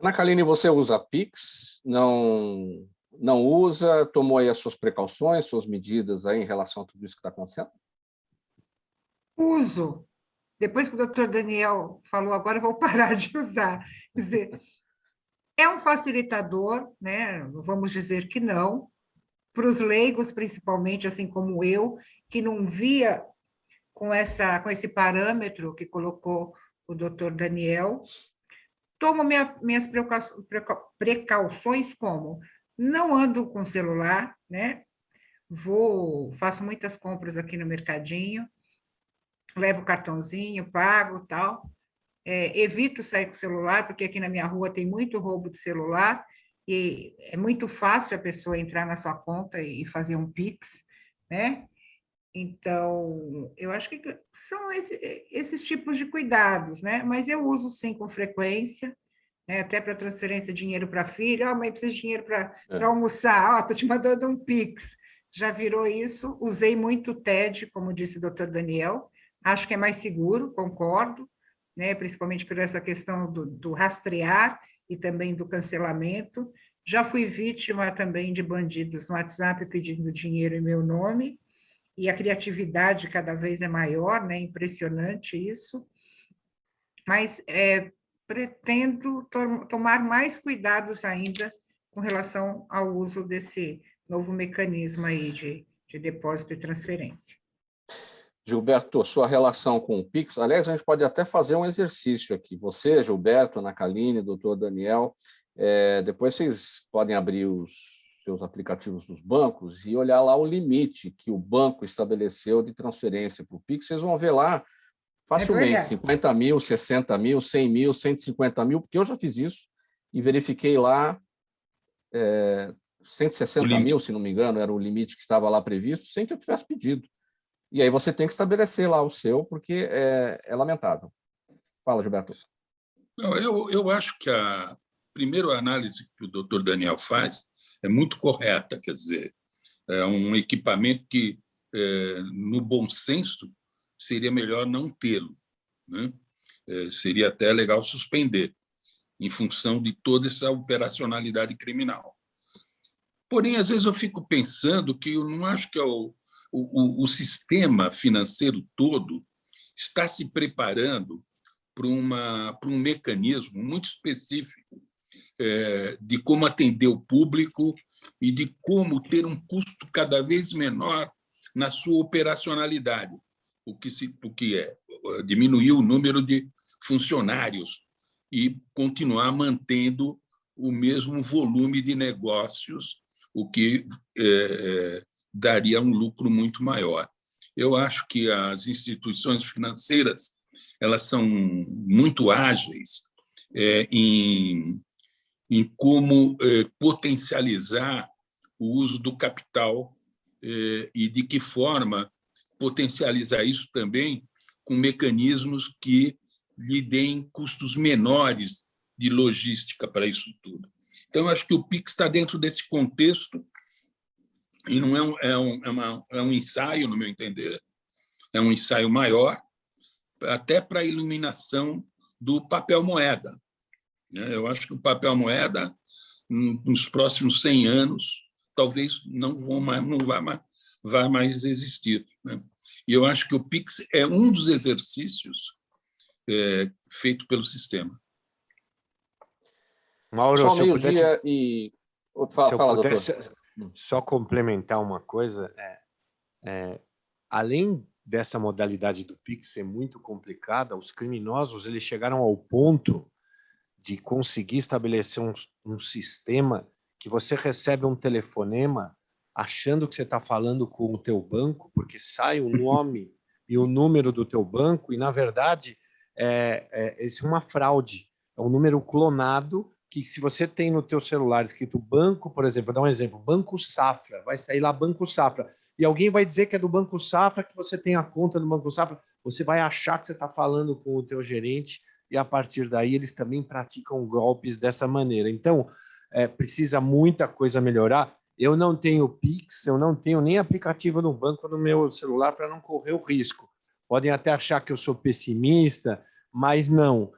Ana Kaline, você usa Pix? Não usa? Tomou aí as suas precauções, suas medidas aí em relação a tudo isso que está acontecendo? Uso. Depois que o doutor Daniel falou, agora eu vou parar de usar. Quer dizer, é um facilitador, né? Vamos dizer que não, para os leigos, principalmente, assim como eu, que não via com esse parâmetro que colocou o doutor Daniel. Tomo minhas precauções como? Não ando com celular, né? Faço muitas compras aqui no mercadinho, levo cartãozinho, pago, tal. Evito sair com o celular, porque aqui na minha rua tem muito roubo de celular, e é muito fácil a pessoa entrar na sua conta e fazer um Pix, né? Então, eu acho que são esses tipos de cuidados, né? Mas eu uso, sim, com frequência, né? Até para transferência de dinheiro para filho. Mãe, precisa de dinheiro para almoçar. Estou te mandando um Pix. Já virou isso. Usei muito o TED, como disse o doutor Daniel. Acho que é mais seguro, concordo, né? Principalmente por essa questão do rastrear e também do cancelamento. Já fui vítima também de bandidos no WhatsApp pedindo dinheiro em meu nome, e a criatividade cada vez é maior, né? Impressionante isso. Mas pretendo tomar mais cuidados ainda com relação ao uso desse novo mecanismo aí de depósito e transferência. Gilberto, sua relação com o Pix, aliás, a gente pode até fazer um exercício aqui. Você, Gilberto, Ana Kaline, doutor Daniel, depois vocês podem abrir os seus aplicativos dos bancos e olhar lá o limite que o banco estabeleceu de transferência para o Pix. Vocês vão ver lá facilmente, 50 mil, 60 mil, 100 mil, 150 mil, porque eu já fiz isso e verifiquei lá 160 mil, se não me engano, era o limite que estava lá previsto, sem que eu tivesse pedido. E aí você tem que estabelecer lá o seu, porque é lamentável. Fala, Gilberto. Não, eu acho que a primeira análise que o doutor Daniel faz é muito correta, quer dizer, é um equipamento que, no bom senso, seria melhor não tê-lo, né? Seria até legal suspender, em função de toda essa operacionalidade criminal. Porém, às vezes eu fico pensando que eu não acho que o sistema financeiro todo está se preparando para um mecanismo muito específico de como atender o público e de como ter um custo cada vez menor na sua operacionalidade, o que é diminuir o número de funcionários e continuar mantendo o mesmo volume de negócios, o que daria um lucro muito maior. Eu acho que as instituições financeiras elas são muito ágeis em como potencializar o uso do capital e de que forma potencializar isso também com mecanismos que lhe deem custos menores de logística para isso tudo. Então, acho que o PIX está dentro desse contexto e não é um ensaio, no meu entender, é um ensaio maior, até para a iluminação do papel moeda. Eu acho que o papel moeda, nos próximos 100 anos, talvez não vá mais existir. E eu acho que o PIX é um dos exercícios feito pelo sistema. Mauro, só se eu pudesse, meio-dia e... Fala, doutor. Só complementar uma coisa, além dessa modalidade do PIX ser muito complicada, os criminosos eles chegaram ao ponto de conseguir estabelecer um sistema que você recebe um telefonema achando que você está falando com o teu banco, porque sai o nome e o número do teu banco, e, na verdade, isso é uma fraude. É um número clonado que, se você tem no teu celular escrito banco, por exemplo, vou dar um exemplo, Banco Safra, vai sair lá Banco Safra, e alguém vai dizer que é do Banco Safra, que você tem a conta do Banco Safra, você vai achar que você está falando com o teu gerente, e, a partir daí, eles também praticam golpes dessa maneira. Então, precisa muita coisa melhorar. Eu não tenho Pix, eu não tenho nem aplicativo no banco no meu celular para não correr o risco. Podem até achar que eu sou pessimista, mas não.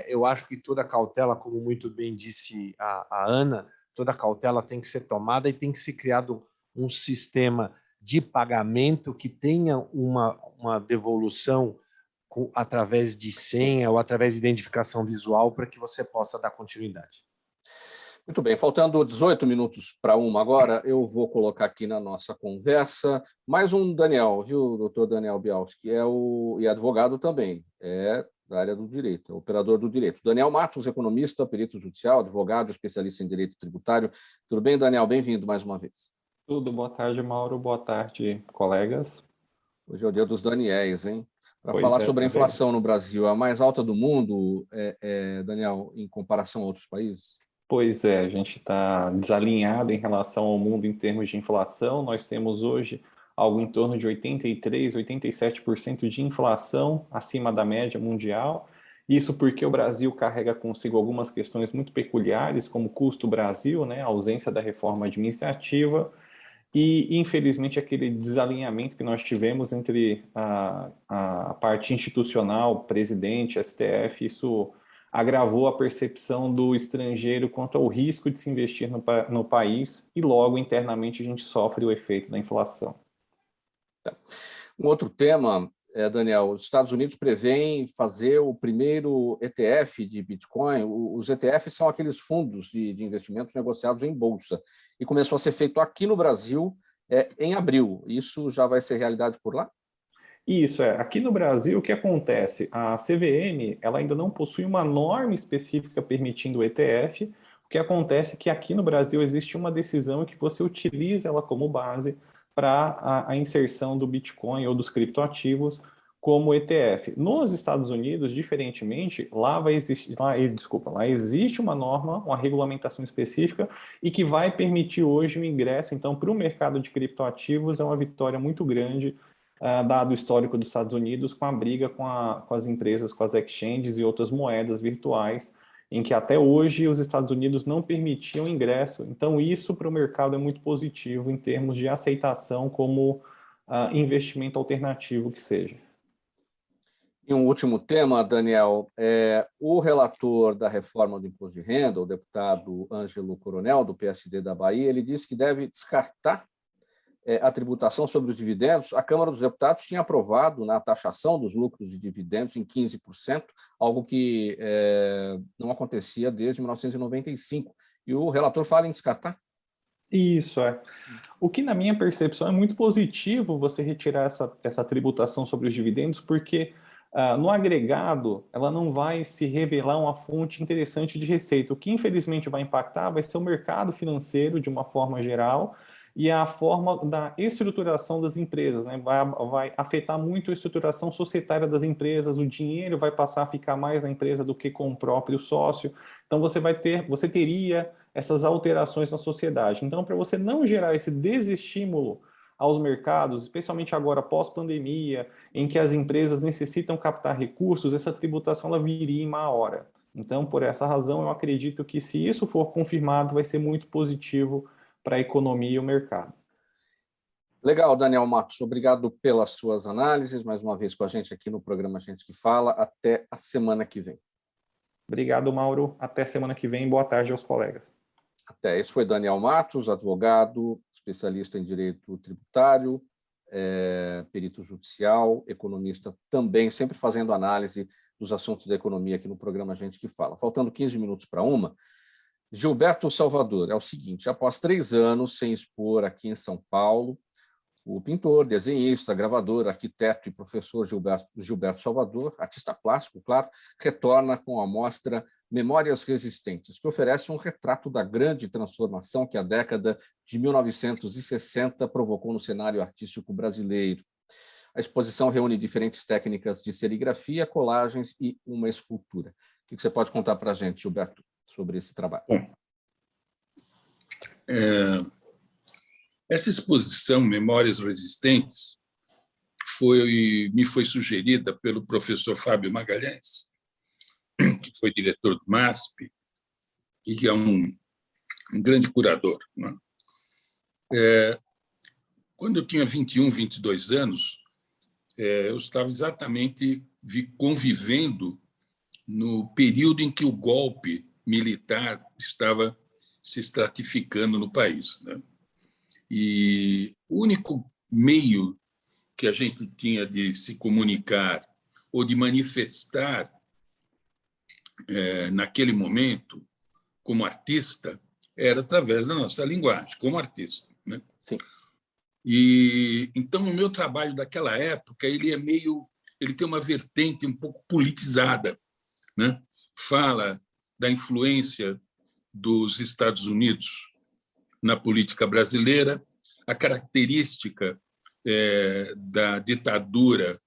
Eu acho que toda cautela, como muito bem disse a Ana, toda cautela tem que ser tomada e tem que ser criado um sistema de pagamento que tenha uma devolução através de senha ou através de identificação visual para que você possa dar continuidade. Muito bem, faltando 18 minutos para 1 agora, eu vou colocar aqui na nossa conversa mais um Daniel, viu, doutor Daniel Bialski, e advogado também, da área do direito, operador do direito. Daniel Matos, economista, perito judicial, advogado, especialista em direito tributário. Tudo bem, Daniel? Bem-vindo mais uma vez. Tudo, boa tarde, Mauro, boa tarde, colegas. Hoje é o dia dos Daniéis, hein? Para falar sobre a inflação no Brasil, a mais alta do mundo, Daniel, em comparação a outros países? Pois é, a gente está desalinhado em relação ao mundo em termos de inflação. Nós temos hoje algo em torno de 83%, 87% de inflação acima da média mundial. Isso porque o Brasil carrega consigo algumas questões muito peculiares, como o custo Brasil, a ausência da reforma administrativa e, infelizmente, aquele desalinhamento que nós tivemos entre a parte institucional, presidente, STF, isso agravou a percepção do estrangeiro quanto ao risco de se investir no país e, logo, internamente, a gente sofre o efeito da inflação. Um outro tema, Daniel, os Estados Unidos prevêem fazer o primeiro ETF de Bitcoin. Os ETFs são aqueles fundos de investimentos negociados em bolsa, e começou a ser feito aqui no Brasil em abril. Isso já vai ser realidade por lá? Isso, aqui no Brasil, o que acontece? A CVM ela ainda não possui uma norma específica permitindo o ETF. O que acontece é que aqui no Brasil existe uma decisão que você utiliza ela como base para a inserção do Bitcoin ou dos criptoativos como ETF. Nos Estados Unidos, diferentemente, lá existe uma norma, uma regulamentação específica e que vai permitir hoje o ingresso. Então, para o mercado de criptoativos, é uma vitória muito grande, dado o histórico dos Estados Unidos, com a briga com as empresas, com as exchanges e outras moedas virtuais, em que até hoje os Estados Unidos não permitiam ingresso. Então, isso para o mercado é muito positivo em termos de aceitação como investimento alternativo que seja. E um último tema, Daniel, o relator da reforma do imposto de renda, o deputado Ângelo Coronel, do PSD da Bahia, ele disse que deve descartar a tributação sobre os dividendos. A Câmara dos Deputados tinha aprovado na taxação dos lucros de dividendos em 15%, algo que não acontecia desde 1995. E o relator fala em descartar? Isso, é. O que, na minha percepção, é muito positivo você retirar essa tributação sobre os dividendos, porque no agregado ela não vai se revelar uma fonte interessante de receita. O que, infelizmente, vai impactar vai ser o mercado financeiro, de uma forma geral, e a forma da estruturação das empresas, né? Vai afetar muito a estruturação societária das empresas, o dinheiro vai passar a ficar mais na empresa do que com o próprio sócio. Então, você teria essas alterações na sociedade. Então, para você não gerar esse desestímulo aos mercados, especialmente agora pós-pandemia, em que as empresas necessitam captar recursos, essa tributação ela viria em má hora. Então, por essa razão, eu acredito que se isso for confirmado, vai ser muito positivo para a economia e o mercado. Legal, Daniel Matos. Obrigado pelas suas análises, mais uma vez com a gente aqui no programa Gente que Fala. Até a semana que vem. Obrigado, Mauro. Até semana que vem. Boa tarde aos colegas. Até. Esse foi Daniel Matos, advogado, especialista em direito tributário, perito judicial, economista também, sempre fazendo análise dos assuntos da economia aqui no programa Gente que Fala. Faltando 15 minutos para uma, Gilberto Salvador, é o seguinte: após 3 anos sem expor aqui em São Paulo, o pintor, desenhista, gravador, arquiteto e professor Gilberto Salvador, artista plástico, claro, retorna com a mostra Memórias Resistentes, que oferece um retrato da grande transformação que a década de 1960 provocou no cenário artístico brasileiro. A exposição reúne diferentes técnicas de serigrafia, colagens e uma escultura. O que você pode contar para a gente, Gilberto, sobre esse trabalho? Bom, essa exposição, Memórias Resistentes, me foi sugerida pelo professor Fábio Magalhães, que foi diretor do MASP e que é um grande curador, né? Quando eu tinha 21, 22 anos, eu estava exatamente convivendo no período em que o golpe militar estava se estratificando no país, né? E o único meio que a gente tinha de se comunicar ou de manifestar naquele momento, como artista, era através da nossa linguagem, como artista, né? Sim. E então o meu trabalho daquela época ele tem uma vertente um pouco politizada, né? Fala da influência dos Estados Unidos na política brasileira, a característica da ditadura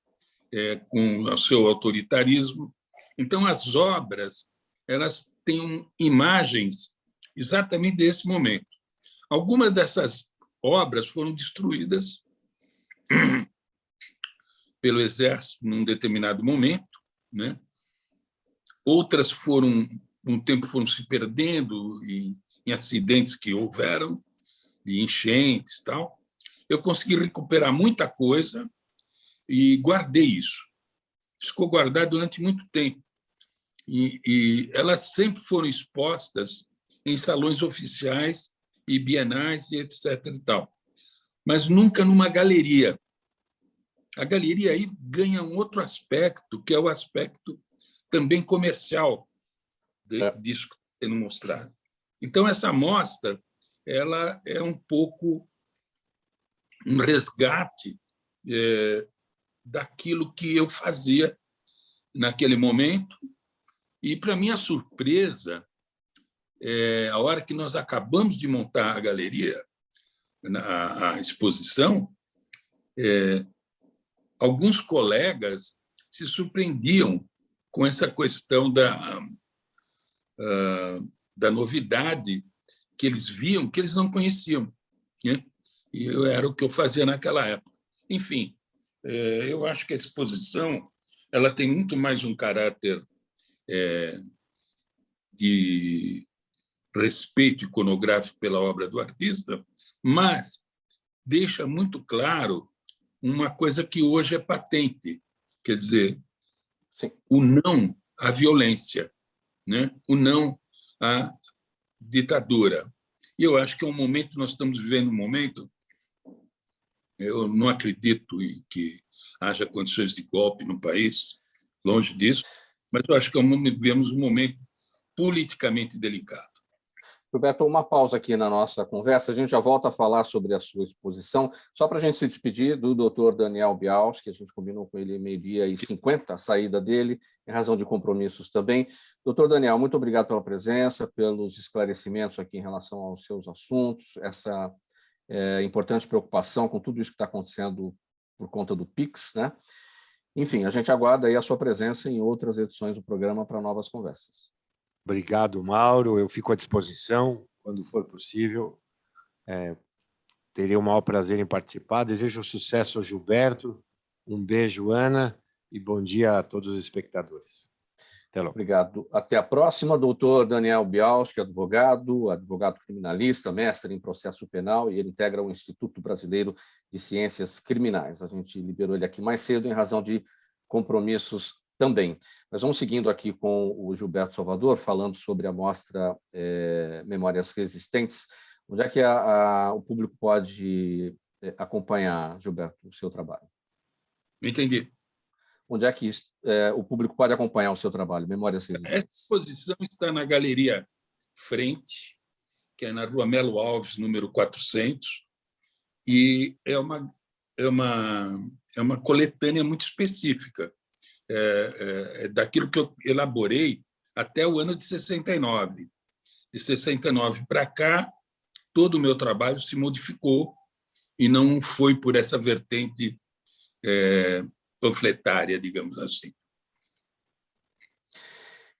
com o seu autoritarismo. Então, as obras elas têm imagens exatamente desse momento. Algumas dessas obras foram destruídas pelo Exército num determinado momento, né? Outras um tempo foram se perdendo em acidentes que houveram, de enchentes e tal. Eu consegui recuperar muita coisa e guardei isso. Ficou guardado durante muito tempo. E elas sempre foram expostas em salões oficiais e bienais e etc. e tal, mas nunca numa galeria. A galeria aí ganha um outro aspecto, que é o aspecto também comercial disso que está sendo mostrado. Então, essa mostra ela é um pouco um resgate daquilo que eu fazia naquele momento. E, para minha surpresa, a hora que nós acabamos de montar a galeria, a exposição, alguns colegas se surpreendiam com essa questão da novidade que eles viam, que eles não conheciam, né? E era o que eu fazia naquela época. Enfim, eu acho que a exposição ela tem muito mais um caráter de respeito iconográfico pela obra do artista, mas deixa muito claro uma coisa que hoje é patente, quer dizer, sim, o não à violência, né? O não à ditadura. E eu acho que é um momento, nós estamos vivendo um momento, eu não acredito em que haja condições de golpe no país, longe disso, mas eu acho que vivemos um momento politicamente delicado. Gilberto, uma pausa aqui na nossa conversa, a gente já volta a falar sobre a sua exposição, só para a gente se despedir do Dr. Daniel Bials, que a gente combinou com ele 12h50, a saída dele, em razão de compromissos também. Doutor Daniel, muito obrigado pela presença, pelos esclarecimentos aqui em relação aos seus assuntos, essa importante preocupação com tudo isso que está acontecendo por conta do PIX, né? Enfim, a gente aguarda aí a sua presença em outras edições do programa para novas conversas. Obrigado, Mauro. Eu fico à disposição quando for possível. Terei o maior prazer em participar. Desejo sucesso ao Gilberto. Um beijo, Ana, e bom dia a todos os espectadores. Até logo. Obrigado. Até a próxima. Doutor Daniel Bials, que é advogado criminalista, mestre em processo penal, e ele integra o Instituto Brasileiro de Ciências Criminais. A gente liberou ele aqui mais cedo em razão de compromissos também. Nós vamos seguindo aqui com o Gilberto Salvador, falando sobre a mostra Memórias Resistentes. Onde é que o público pode acompanhar, Gilberto, o seu trabalho? Entendi. Onde é que o público pode acompanhar o seu trabalho, Memórias Resistentes? Essa exposição está na Galeria Frente, que é na Rua Melo Alves, número 400, e é uma coletânea muito específica. Daquilo que eu elaborei até o ano de 69. De 69 para cá, todo o meu trabalho se modificou e não foi por essa vertente panfletária, digamos assim.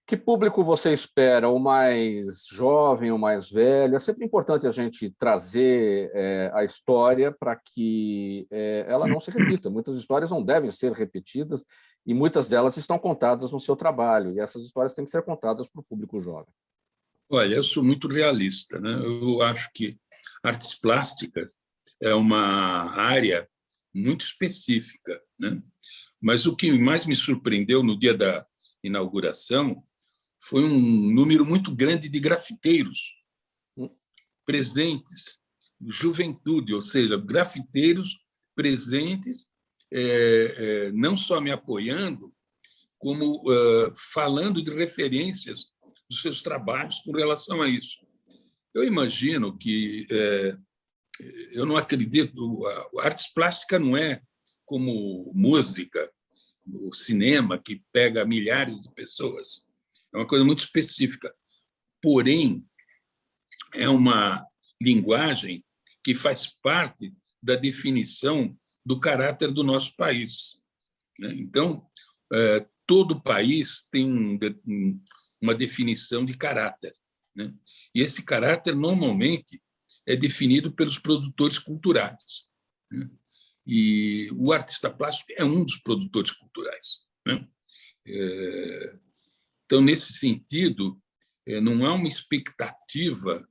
Que público você espera? O mais jovem, o mais velho? É sempre importante a gente trazer a história para que ela não se repita. Muitas histórias não devem ser repetidas e muitas delas estão contadas no seu trabalho, e essas histórias têm que ser contadas para o público jovem. Olha, eu sou muito realista, né? Eu acho que artes plásticas é uma área muito específica, né? Mas o que mais me surpreendeu no dia da inauguração foi um número muito grande de grafiteiros presentes, juventude, ou seja, grafiteiros presentes, não só me apoiando, como falando de referências dos seus trabalhos com relação a isso. Eu imagino que eu não acredito, a arte plástica não é como música, o cinema, que pega milhares de pessoas. É uma coisa muito específica. Porém, é uma linguagem que faz parte da definição do caráter do nosso país, né? Então, todo país tem uma definição de caráter, né? E esse caráter, normalmente, é definido pelos produtores culturais, né? E o artista plástico é um dos produtores culturais, né? Então, nesse sentido, não há uma expectativa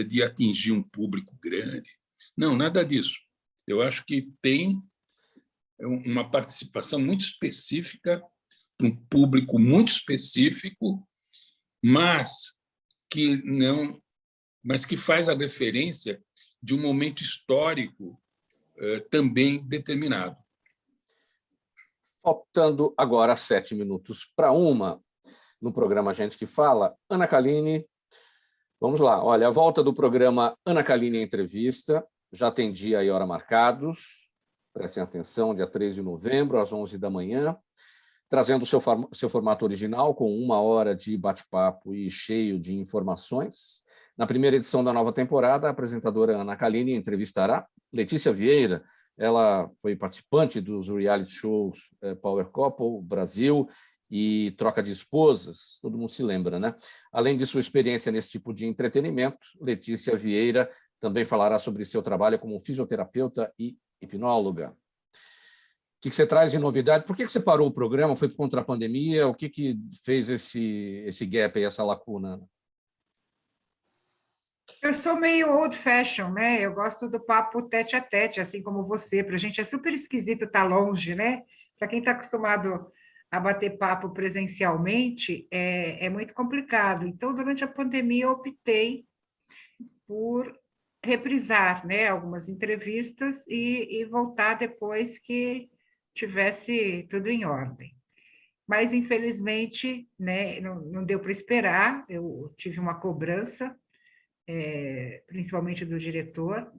de atingir um público grande. Não, nada disso. Eu acho que tem uma participação muito específica, um público muito específico, mas que faz a referência de um momento histórico também determinado. Faltando agora 7 minutos para 1, no programa Gente que Fala, Ana Calini. Vamos lá. Olha, a volta do programa Ana Calini Entrevista, já tem dia e hora marcados. Prestem atenção, dia 3 de novembro, às 11 da manhã, trazendo o seu formato original, com 1 hora de bate-papo e cheio de informações. Na primeira edição da nova temporada, a apresentadora Ana Calini entrevistará Letícia Vieira. Ela foi participante dos reality shows Power Couple Brasil e Troca de Esposas, todo mundo se lembra, né? Além de sua experiência nesse tipo de entretenimento, Letícia Vieira também falará sobre seu trabalho como fisioterapeuta e hipnóloga. O que você traz de novidade? Por que você parou o programa? Foi contra a pandemia? O que fez esse gap aí, essa lacuna? Eu sou meio old fashion, né? Eu gosto do papo tete a tete, assim como você. Para a gente é super esquisito estar longe, né? Para quem está acostumado a bater papo presencialmente, é muito complicado. Então, durante a pandemia, eu optei por reprisar, né, algumas entrevistas e voltar depois que tivesse tudo em ordem. Mas, infelizmente, né, não deu para esperar, eu tive uma cobrança principalmente do diretor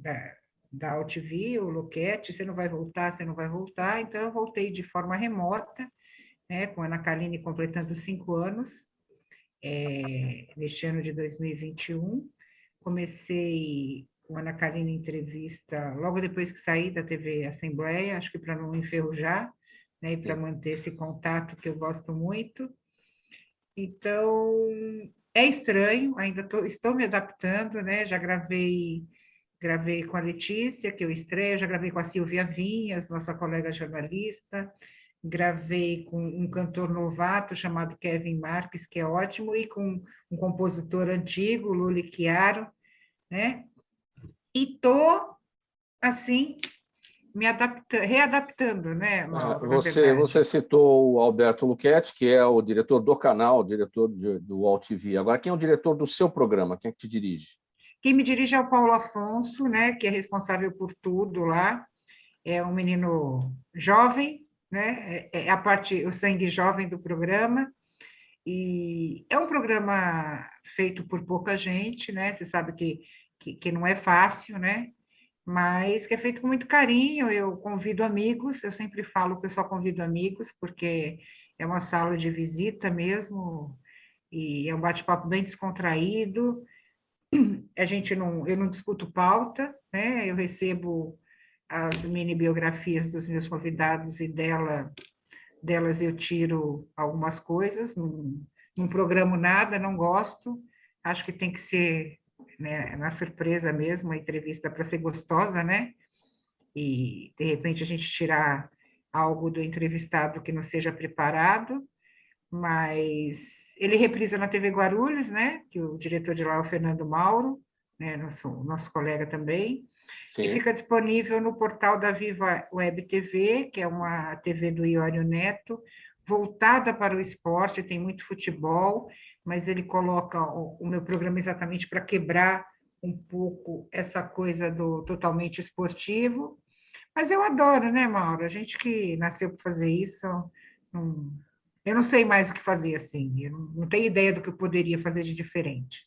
da UTV, o Luquete, você não vai voltar, você não vai voltar. Então, eu voltei de forma remota, né, com a Ana Kaline completando 5 anos, neste ano de 2021. Comecei com a Ana Kaline entrevista logo depois que saí da TV Assembleia, acho que para não enferrujar, né, e para manter esse contato que eu gosto muito. Então, é estranho, ainda estou me adaptando, né? Já gravei com a Letícia, que eu estreio, já gravei com a Silvia Vinhas, nossa colega jornalista, gravei com um cantor novato chamado Kevin Marques, que é ótimo, e com um compositor antigo, Luli Chiaro, né? E estou, assim, me readaptando, né, Mauro, Você citou o Alberto Luquete, que é o diretor do canal, diretor do UOL TV. Agora, quem é o diretor do seu programa? Quem é que te dirige? Quem me dirige é o Paulo Afonso, né, que é responsável por tudo lá. É um menino jovem, né, o sangue jovem do programa. E é um programa feito por pouca gente, né? Você sabe que não é fácil, né? Mas que é feito com muito carinho. Eu convido amigos, eu sempre falo que eu só convido amigos, porque é uma sala de visita mesmo, e é um bate-papo bem descontraído. Eu não discuto pauta, né? Eu recebo as mini biografias dos meus convidados e delas eu tiro algumas coisas, não programo nada, não gosto, acho que tem que ser, né, na surpresa mesmo, a entrevista para ser gostosa, né? E, de repente, a gente tirar algo do entrevistado que não seja preparado, mas ele reprisa na TV Guarulhos, né? Que o diretor de lá é o Fernando Mauro, né? Nosso colega também. Sim. E fica disponível no portal da Viva Web TV, que é uma TV do Iório Neto, voltada para o esporte, tem muito futebol, mas ele coloca o meu programa exatamente para quebrar um pouco essa coisa do totalmente esportivo. Mas eu adoro, né, Mauro? A gente que nasceu para fazer isso, eu não sei mais o que fazer assim, eu não tenho ideia do que eu poderia fazer de diferente.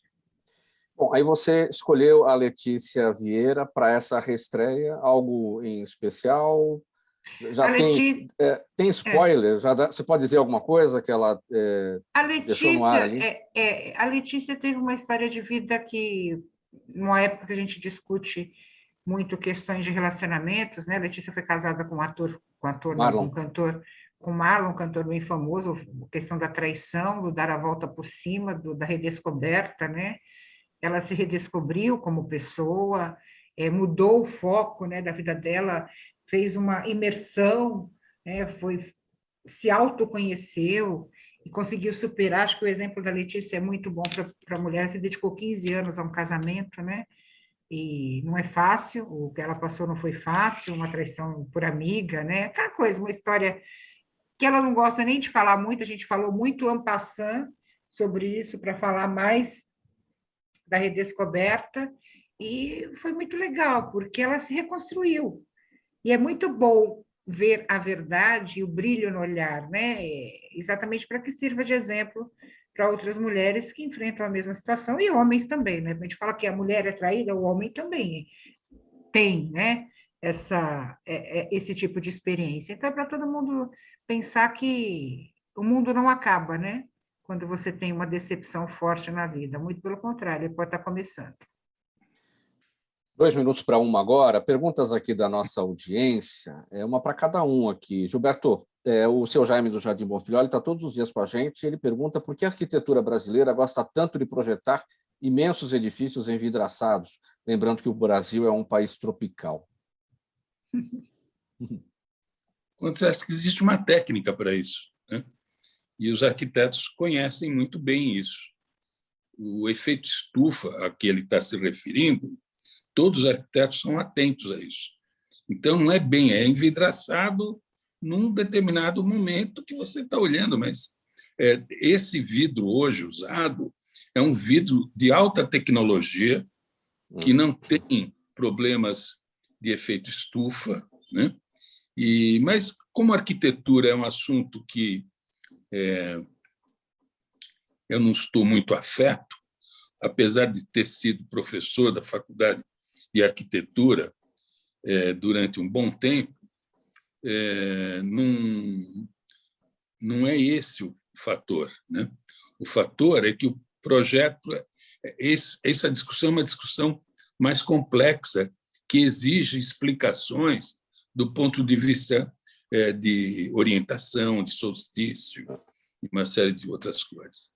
Bom, aí você escolheu a Letícia Vieira para essa reestreia, algo em especial? Já tem spoiler? Você pode dizer alguma coisa que ela deixou no ar ali? A Letícia teve uma história de vida que, numa época que a gente discute muito questões de relacionamentos, né? A Letícia foi casada com um cantor, com Marlon, um cantor bem famoso, a questão da traição, do dar a volta por cima, da redescoberta, né? Ela se redescobriu como pessoa, mudou o foco, né, da vida dela, fez uma imersão, né, se autoconheceu e conseguiu superar. Acho que o exemplo da Letícia é muito bom para a mulher. Ela se dedicou 15 anos a um casamento, né? E não é fácil, o que ela passou não foi fácil, uma traição por amiga, né? Aquela coisa, uma história que ela não gosta nem de falar muito, a gente falou muito en passant sobre isso, para falar mais da redescoberta, e foi muito legal, porque ela se reconstruiu. E é muito bom ver a verdade e o brilho no olhar, né? Exatamente para que sirva de exemplo para outras mulheres que enfrentam a mesma situação, e homens também, né? A gente fala que a mulher é traída, o homem também tem, né? Esse tipo de experiência. Então, é para todo mundo pensar que o mundo não acaba, né? Quando você tem uma decepção forte na vida. Muito pelo contrário, ele pode estar começando. 2 minutos para 1 agora. Perguntas aqui da nossa audiência. Uma para cada um aqui. Gilberto, o seu Jaime do Jardim Bonfilholi está todos os dias com a gente. Ele pergunta por que a arquitetura brasileira gosta tanto de projetar imensos edifícios envidraçados, lembrando que o Brasil é um país tropical. Acontece que existe uma técnica para isso, né? E os arquitetos conhecem muito bem isso. O efeito estufa a que ele está se referindo, todos os arquitetos são atentos a isso. Então, não é bem, é envidraçado num determinado momento que você está olhando, mas esse vidro hoje usado é um vidro de alta tecnologia, que não tem problemas de efeito estufa, né? Mas, como a arquitetura é um assunto que eu não estou muito afeto, apesar de ter sido professor da Faculdade de Arquitetura durante um bom tempo, não é esse o fator, né? O fator é que o projeto, essa discussão é uma discussão mais complexa, que exige explicações do ponto de vista de orientação, de solstício, e uma série de outras coisas.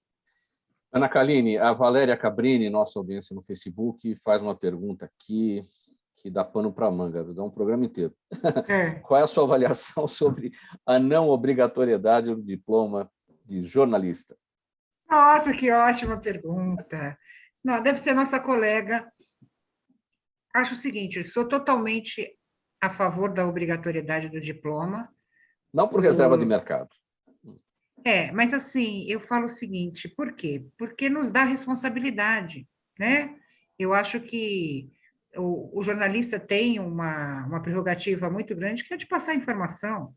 Ana Kaline, a Valéria Cabrini, nossa audiência no Facebook, faz uma pergunta aqui que dá pano para manga, dá um programa inteiro. Qual é a sua avaliação sobre a não obrigatoriedade do diploma de jornalista? Nossa, que ótima pergunta. Não, deve ser nossa colega. Acho o seguinte, sou totalmente a favor da obrigatoriedade do diploma. Não por reserva de mercado. Mas assim, eu falo o seguinte, por quê? Porque nos dá responsabilidade, né? Eu acho que o jornalista tem uma prerrogativa muito grande, que é de passar informação.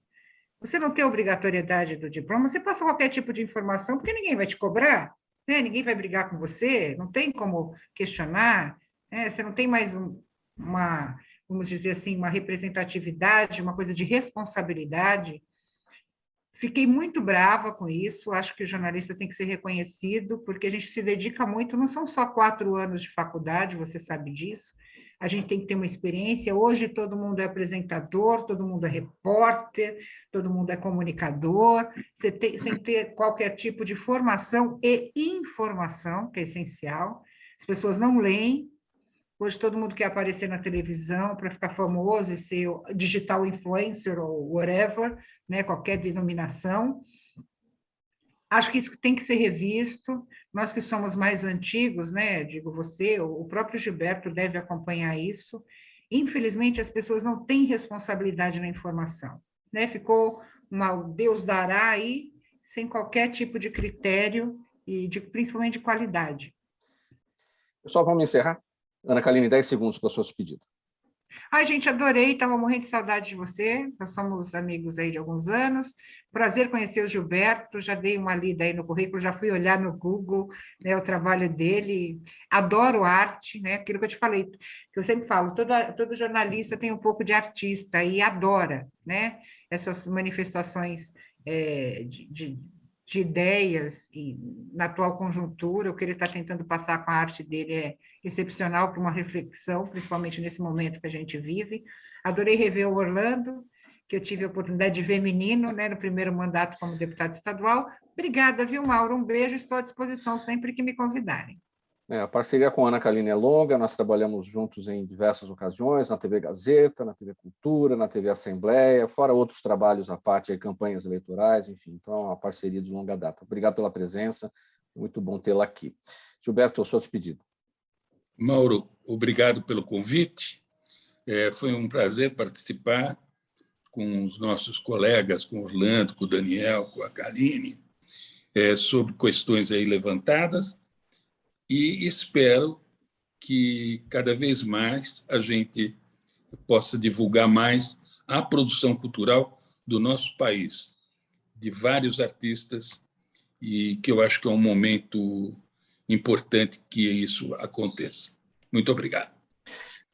Você não tem obrigatoriedade do diploma, você passa qualquer tipo de informação, porque ninguém vai te cobrar, né? Ninguém vai brigar com você, não tem como questionar, né? Você não tem mais vamos dizer assim, uma representatividade, uma coisa de responsabilidade. Fiquei muito brava com isso, acho que o jornalista tem que ser reconhecido, porque a gente se dedica muito, não são só 4 anos de faculdade, você sabe disso, a gente tem que ter uma experiência. Hoje todo mundo é apresentador, todo mundo é repórter, todo mundo é comunicador, sem ter qualquer tipo de formação e informação, que é essencial. As pessoas não leem. Hoje todo mundo quer aparecer na televisão para ficar famoso e ser digital influencer ou whatever, né? Qualquer denominação. Acho que isso tem que ser revisto. Nós que somos mais antigos, né? Digo você, o próprio Gilberto deve acompanhar isso. Infelizmente, as pessoas não têm responsabilidade na informação, né? Ficou Deus dará aí, sem qualquer tipo de critério e principalmente de qualidade. Pessoal, vamos encerrar? Ana Kaline, 10 segundos para a sua despedida. Ai, gente, adorei, estava morrendo de saudade de você, nós somos amigos aí de alguns anos, prazer conhecer o Gilberto, já dei uma lida aí no currículo, já fui olhar no Google, né, o trabalho dele, adoro arte, né, aquilo que eu te falei, que eu sempre falo, todo jornalista tem um pouco de artista e adora, né, essas manifestações de ideias, e na atual conjuntura, o que ele está tentando passar com a arte dele é excepcional para uma reflexão, principalmente nesse momento que a gente vive. Adorei rever o Orlando, que eu tive a oportunidade de ver menino, né, no primeiro mandato como deputado estadual. Obrigada, viu, Mauro? Um beijo, estou à disposição sempre que me convidarem. A parceria com a Ana Kaline é longa, nós trabalhamos juntos em diversas ocasiões, na TV Gazeta, na TV Cultura, na TV Assembleia, fora outros trabalhos à parte, campanhas eleitorais, enfim, então é uma parceria de longa data. Obrigado pela presença, muito bom tê-la aqui. Gilberto, a sua despedida. Mauro, obrigado pelo convite, foi um prazer participar com os nossos colegas, com o Orlando, com o Daniel, com a Kaline, sobre questões aí levantadas, e espero que cada vez mais a gente possa divulgar mais a produção cultural do nosso país, de vários artistas, e que eu acho que é um momento importante que isso aconteça. Muito obrigado.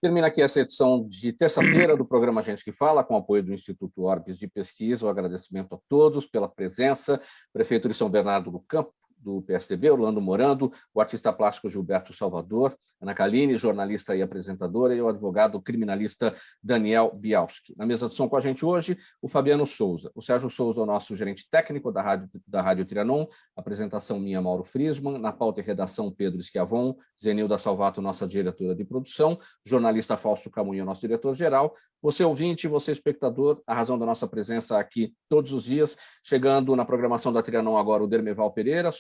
Termina aqui essa edição de terça-feira do programa Gente que Fala, com apoio do Instituto Orbis de Pesquisa. O agradecimento a todos pela presença. Prefeito de São Bernardo do Campo, do PSDB, Orlando Morando, o artista plástico Gilberto Salvador, Ana Kaline, jornalista e apresentadora, e o advogado criminalista Daniel Bialski. Na mesa de som com a gente hoje, o Fabiano Souza. O Sérgio Souza é o nosso gerente técnico da Rádio Trianon, apresentação minha, Mauro Friesman, na pauta e redação Pedro Schiavon, Zenilda Salvato, nossa diretora de produção, jornalista Fausto Camunha, nosso diretor-geral, você ouvinte, você espectador, a razão da nossa presença aqui todos os dias, chegando na programação da Trianon agora o Dermeval Pereira,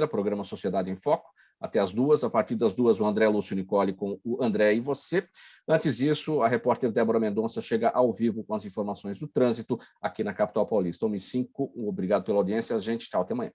programa Sociedade em Foco, até as 2h, a partir das 2h o André Lúcio Nicole com o André e você. Antes disso, a repórter Débora Mendonça chega ao vivo com as informações do trânsito aqui na capital paulista. 1h05, obrigado pela audiência, gente, tchau, até amanhã.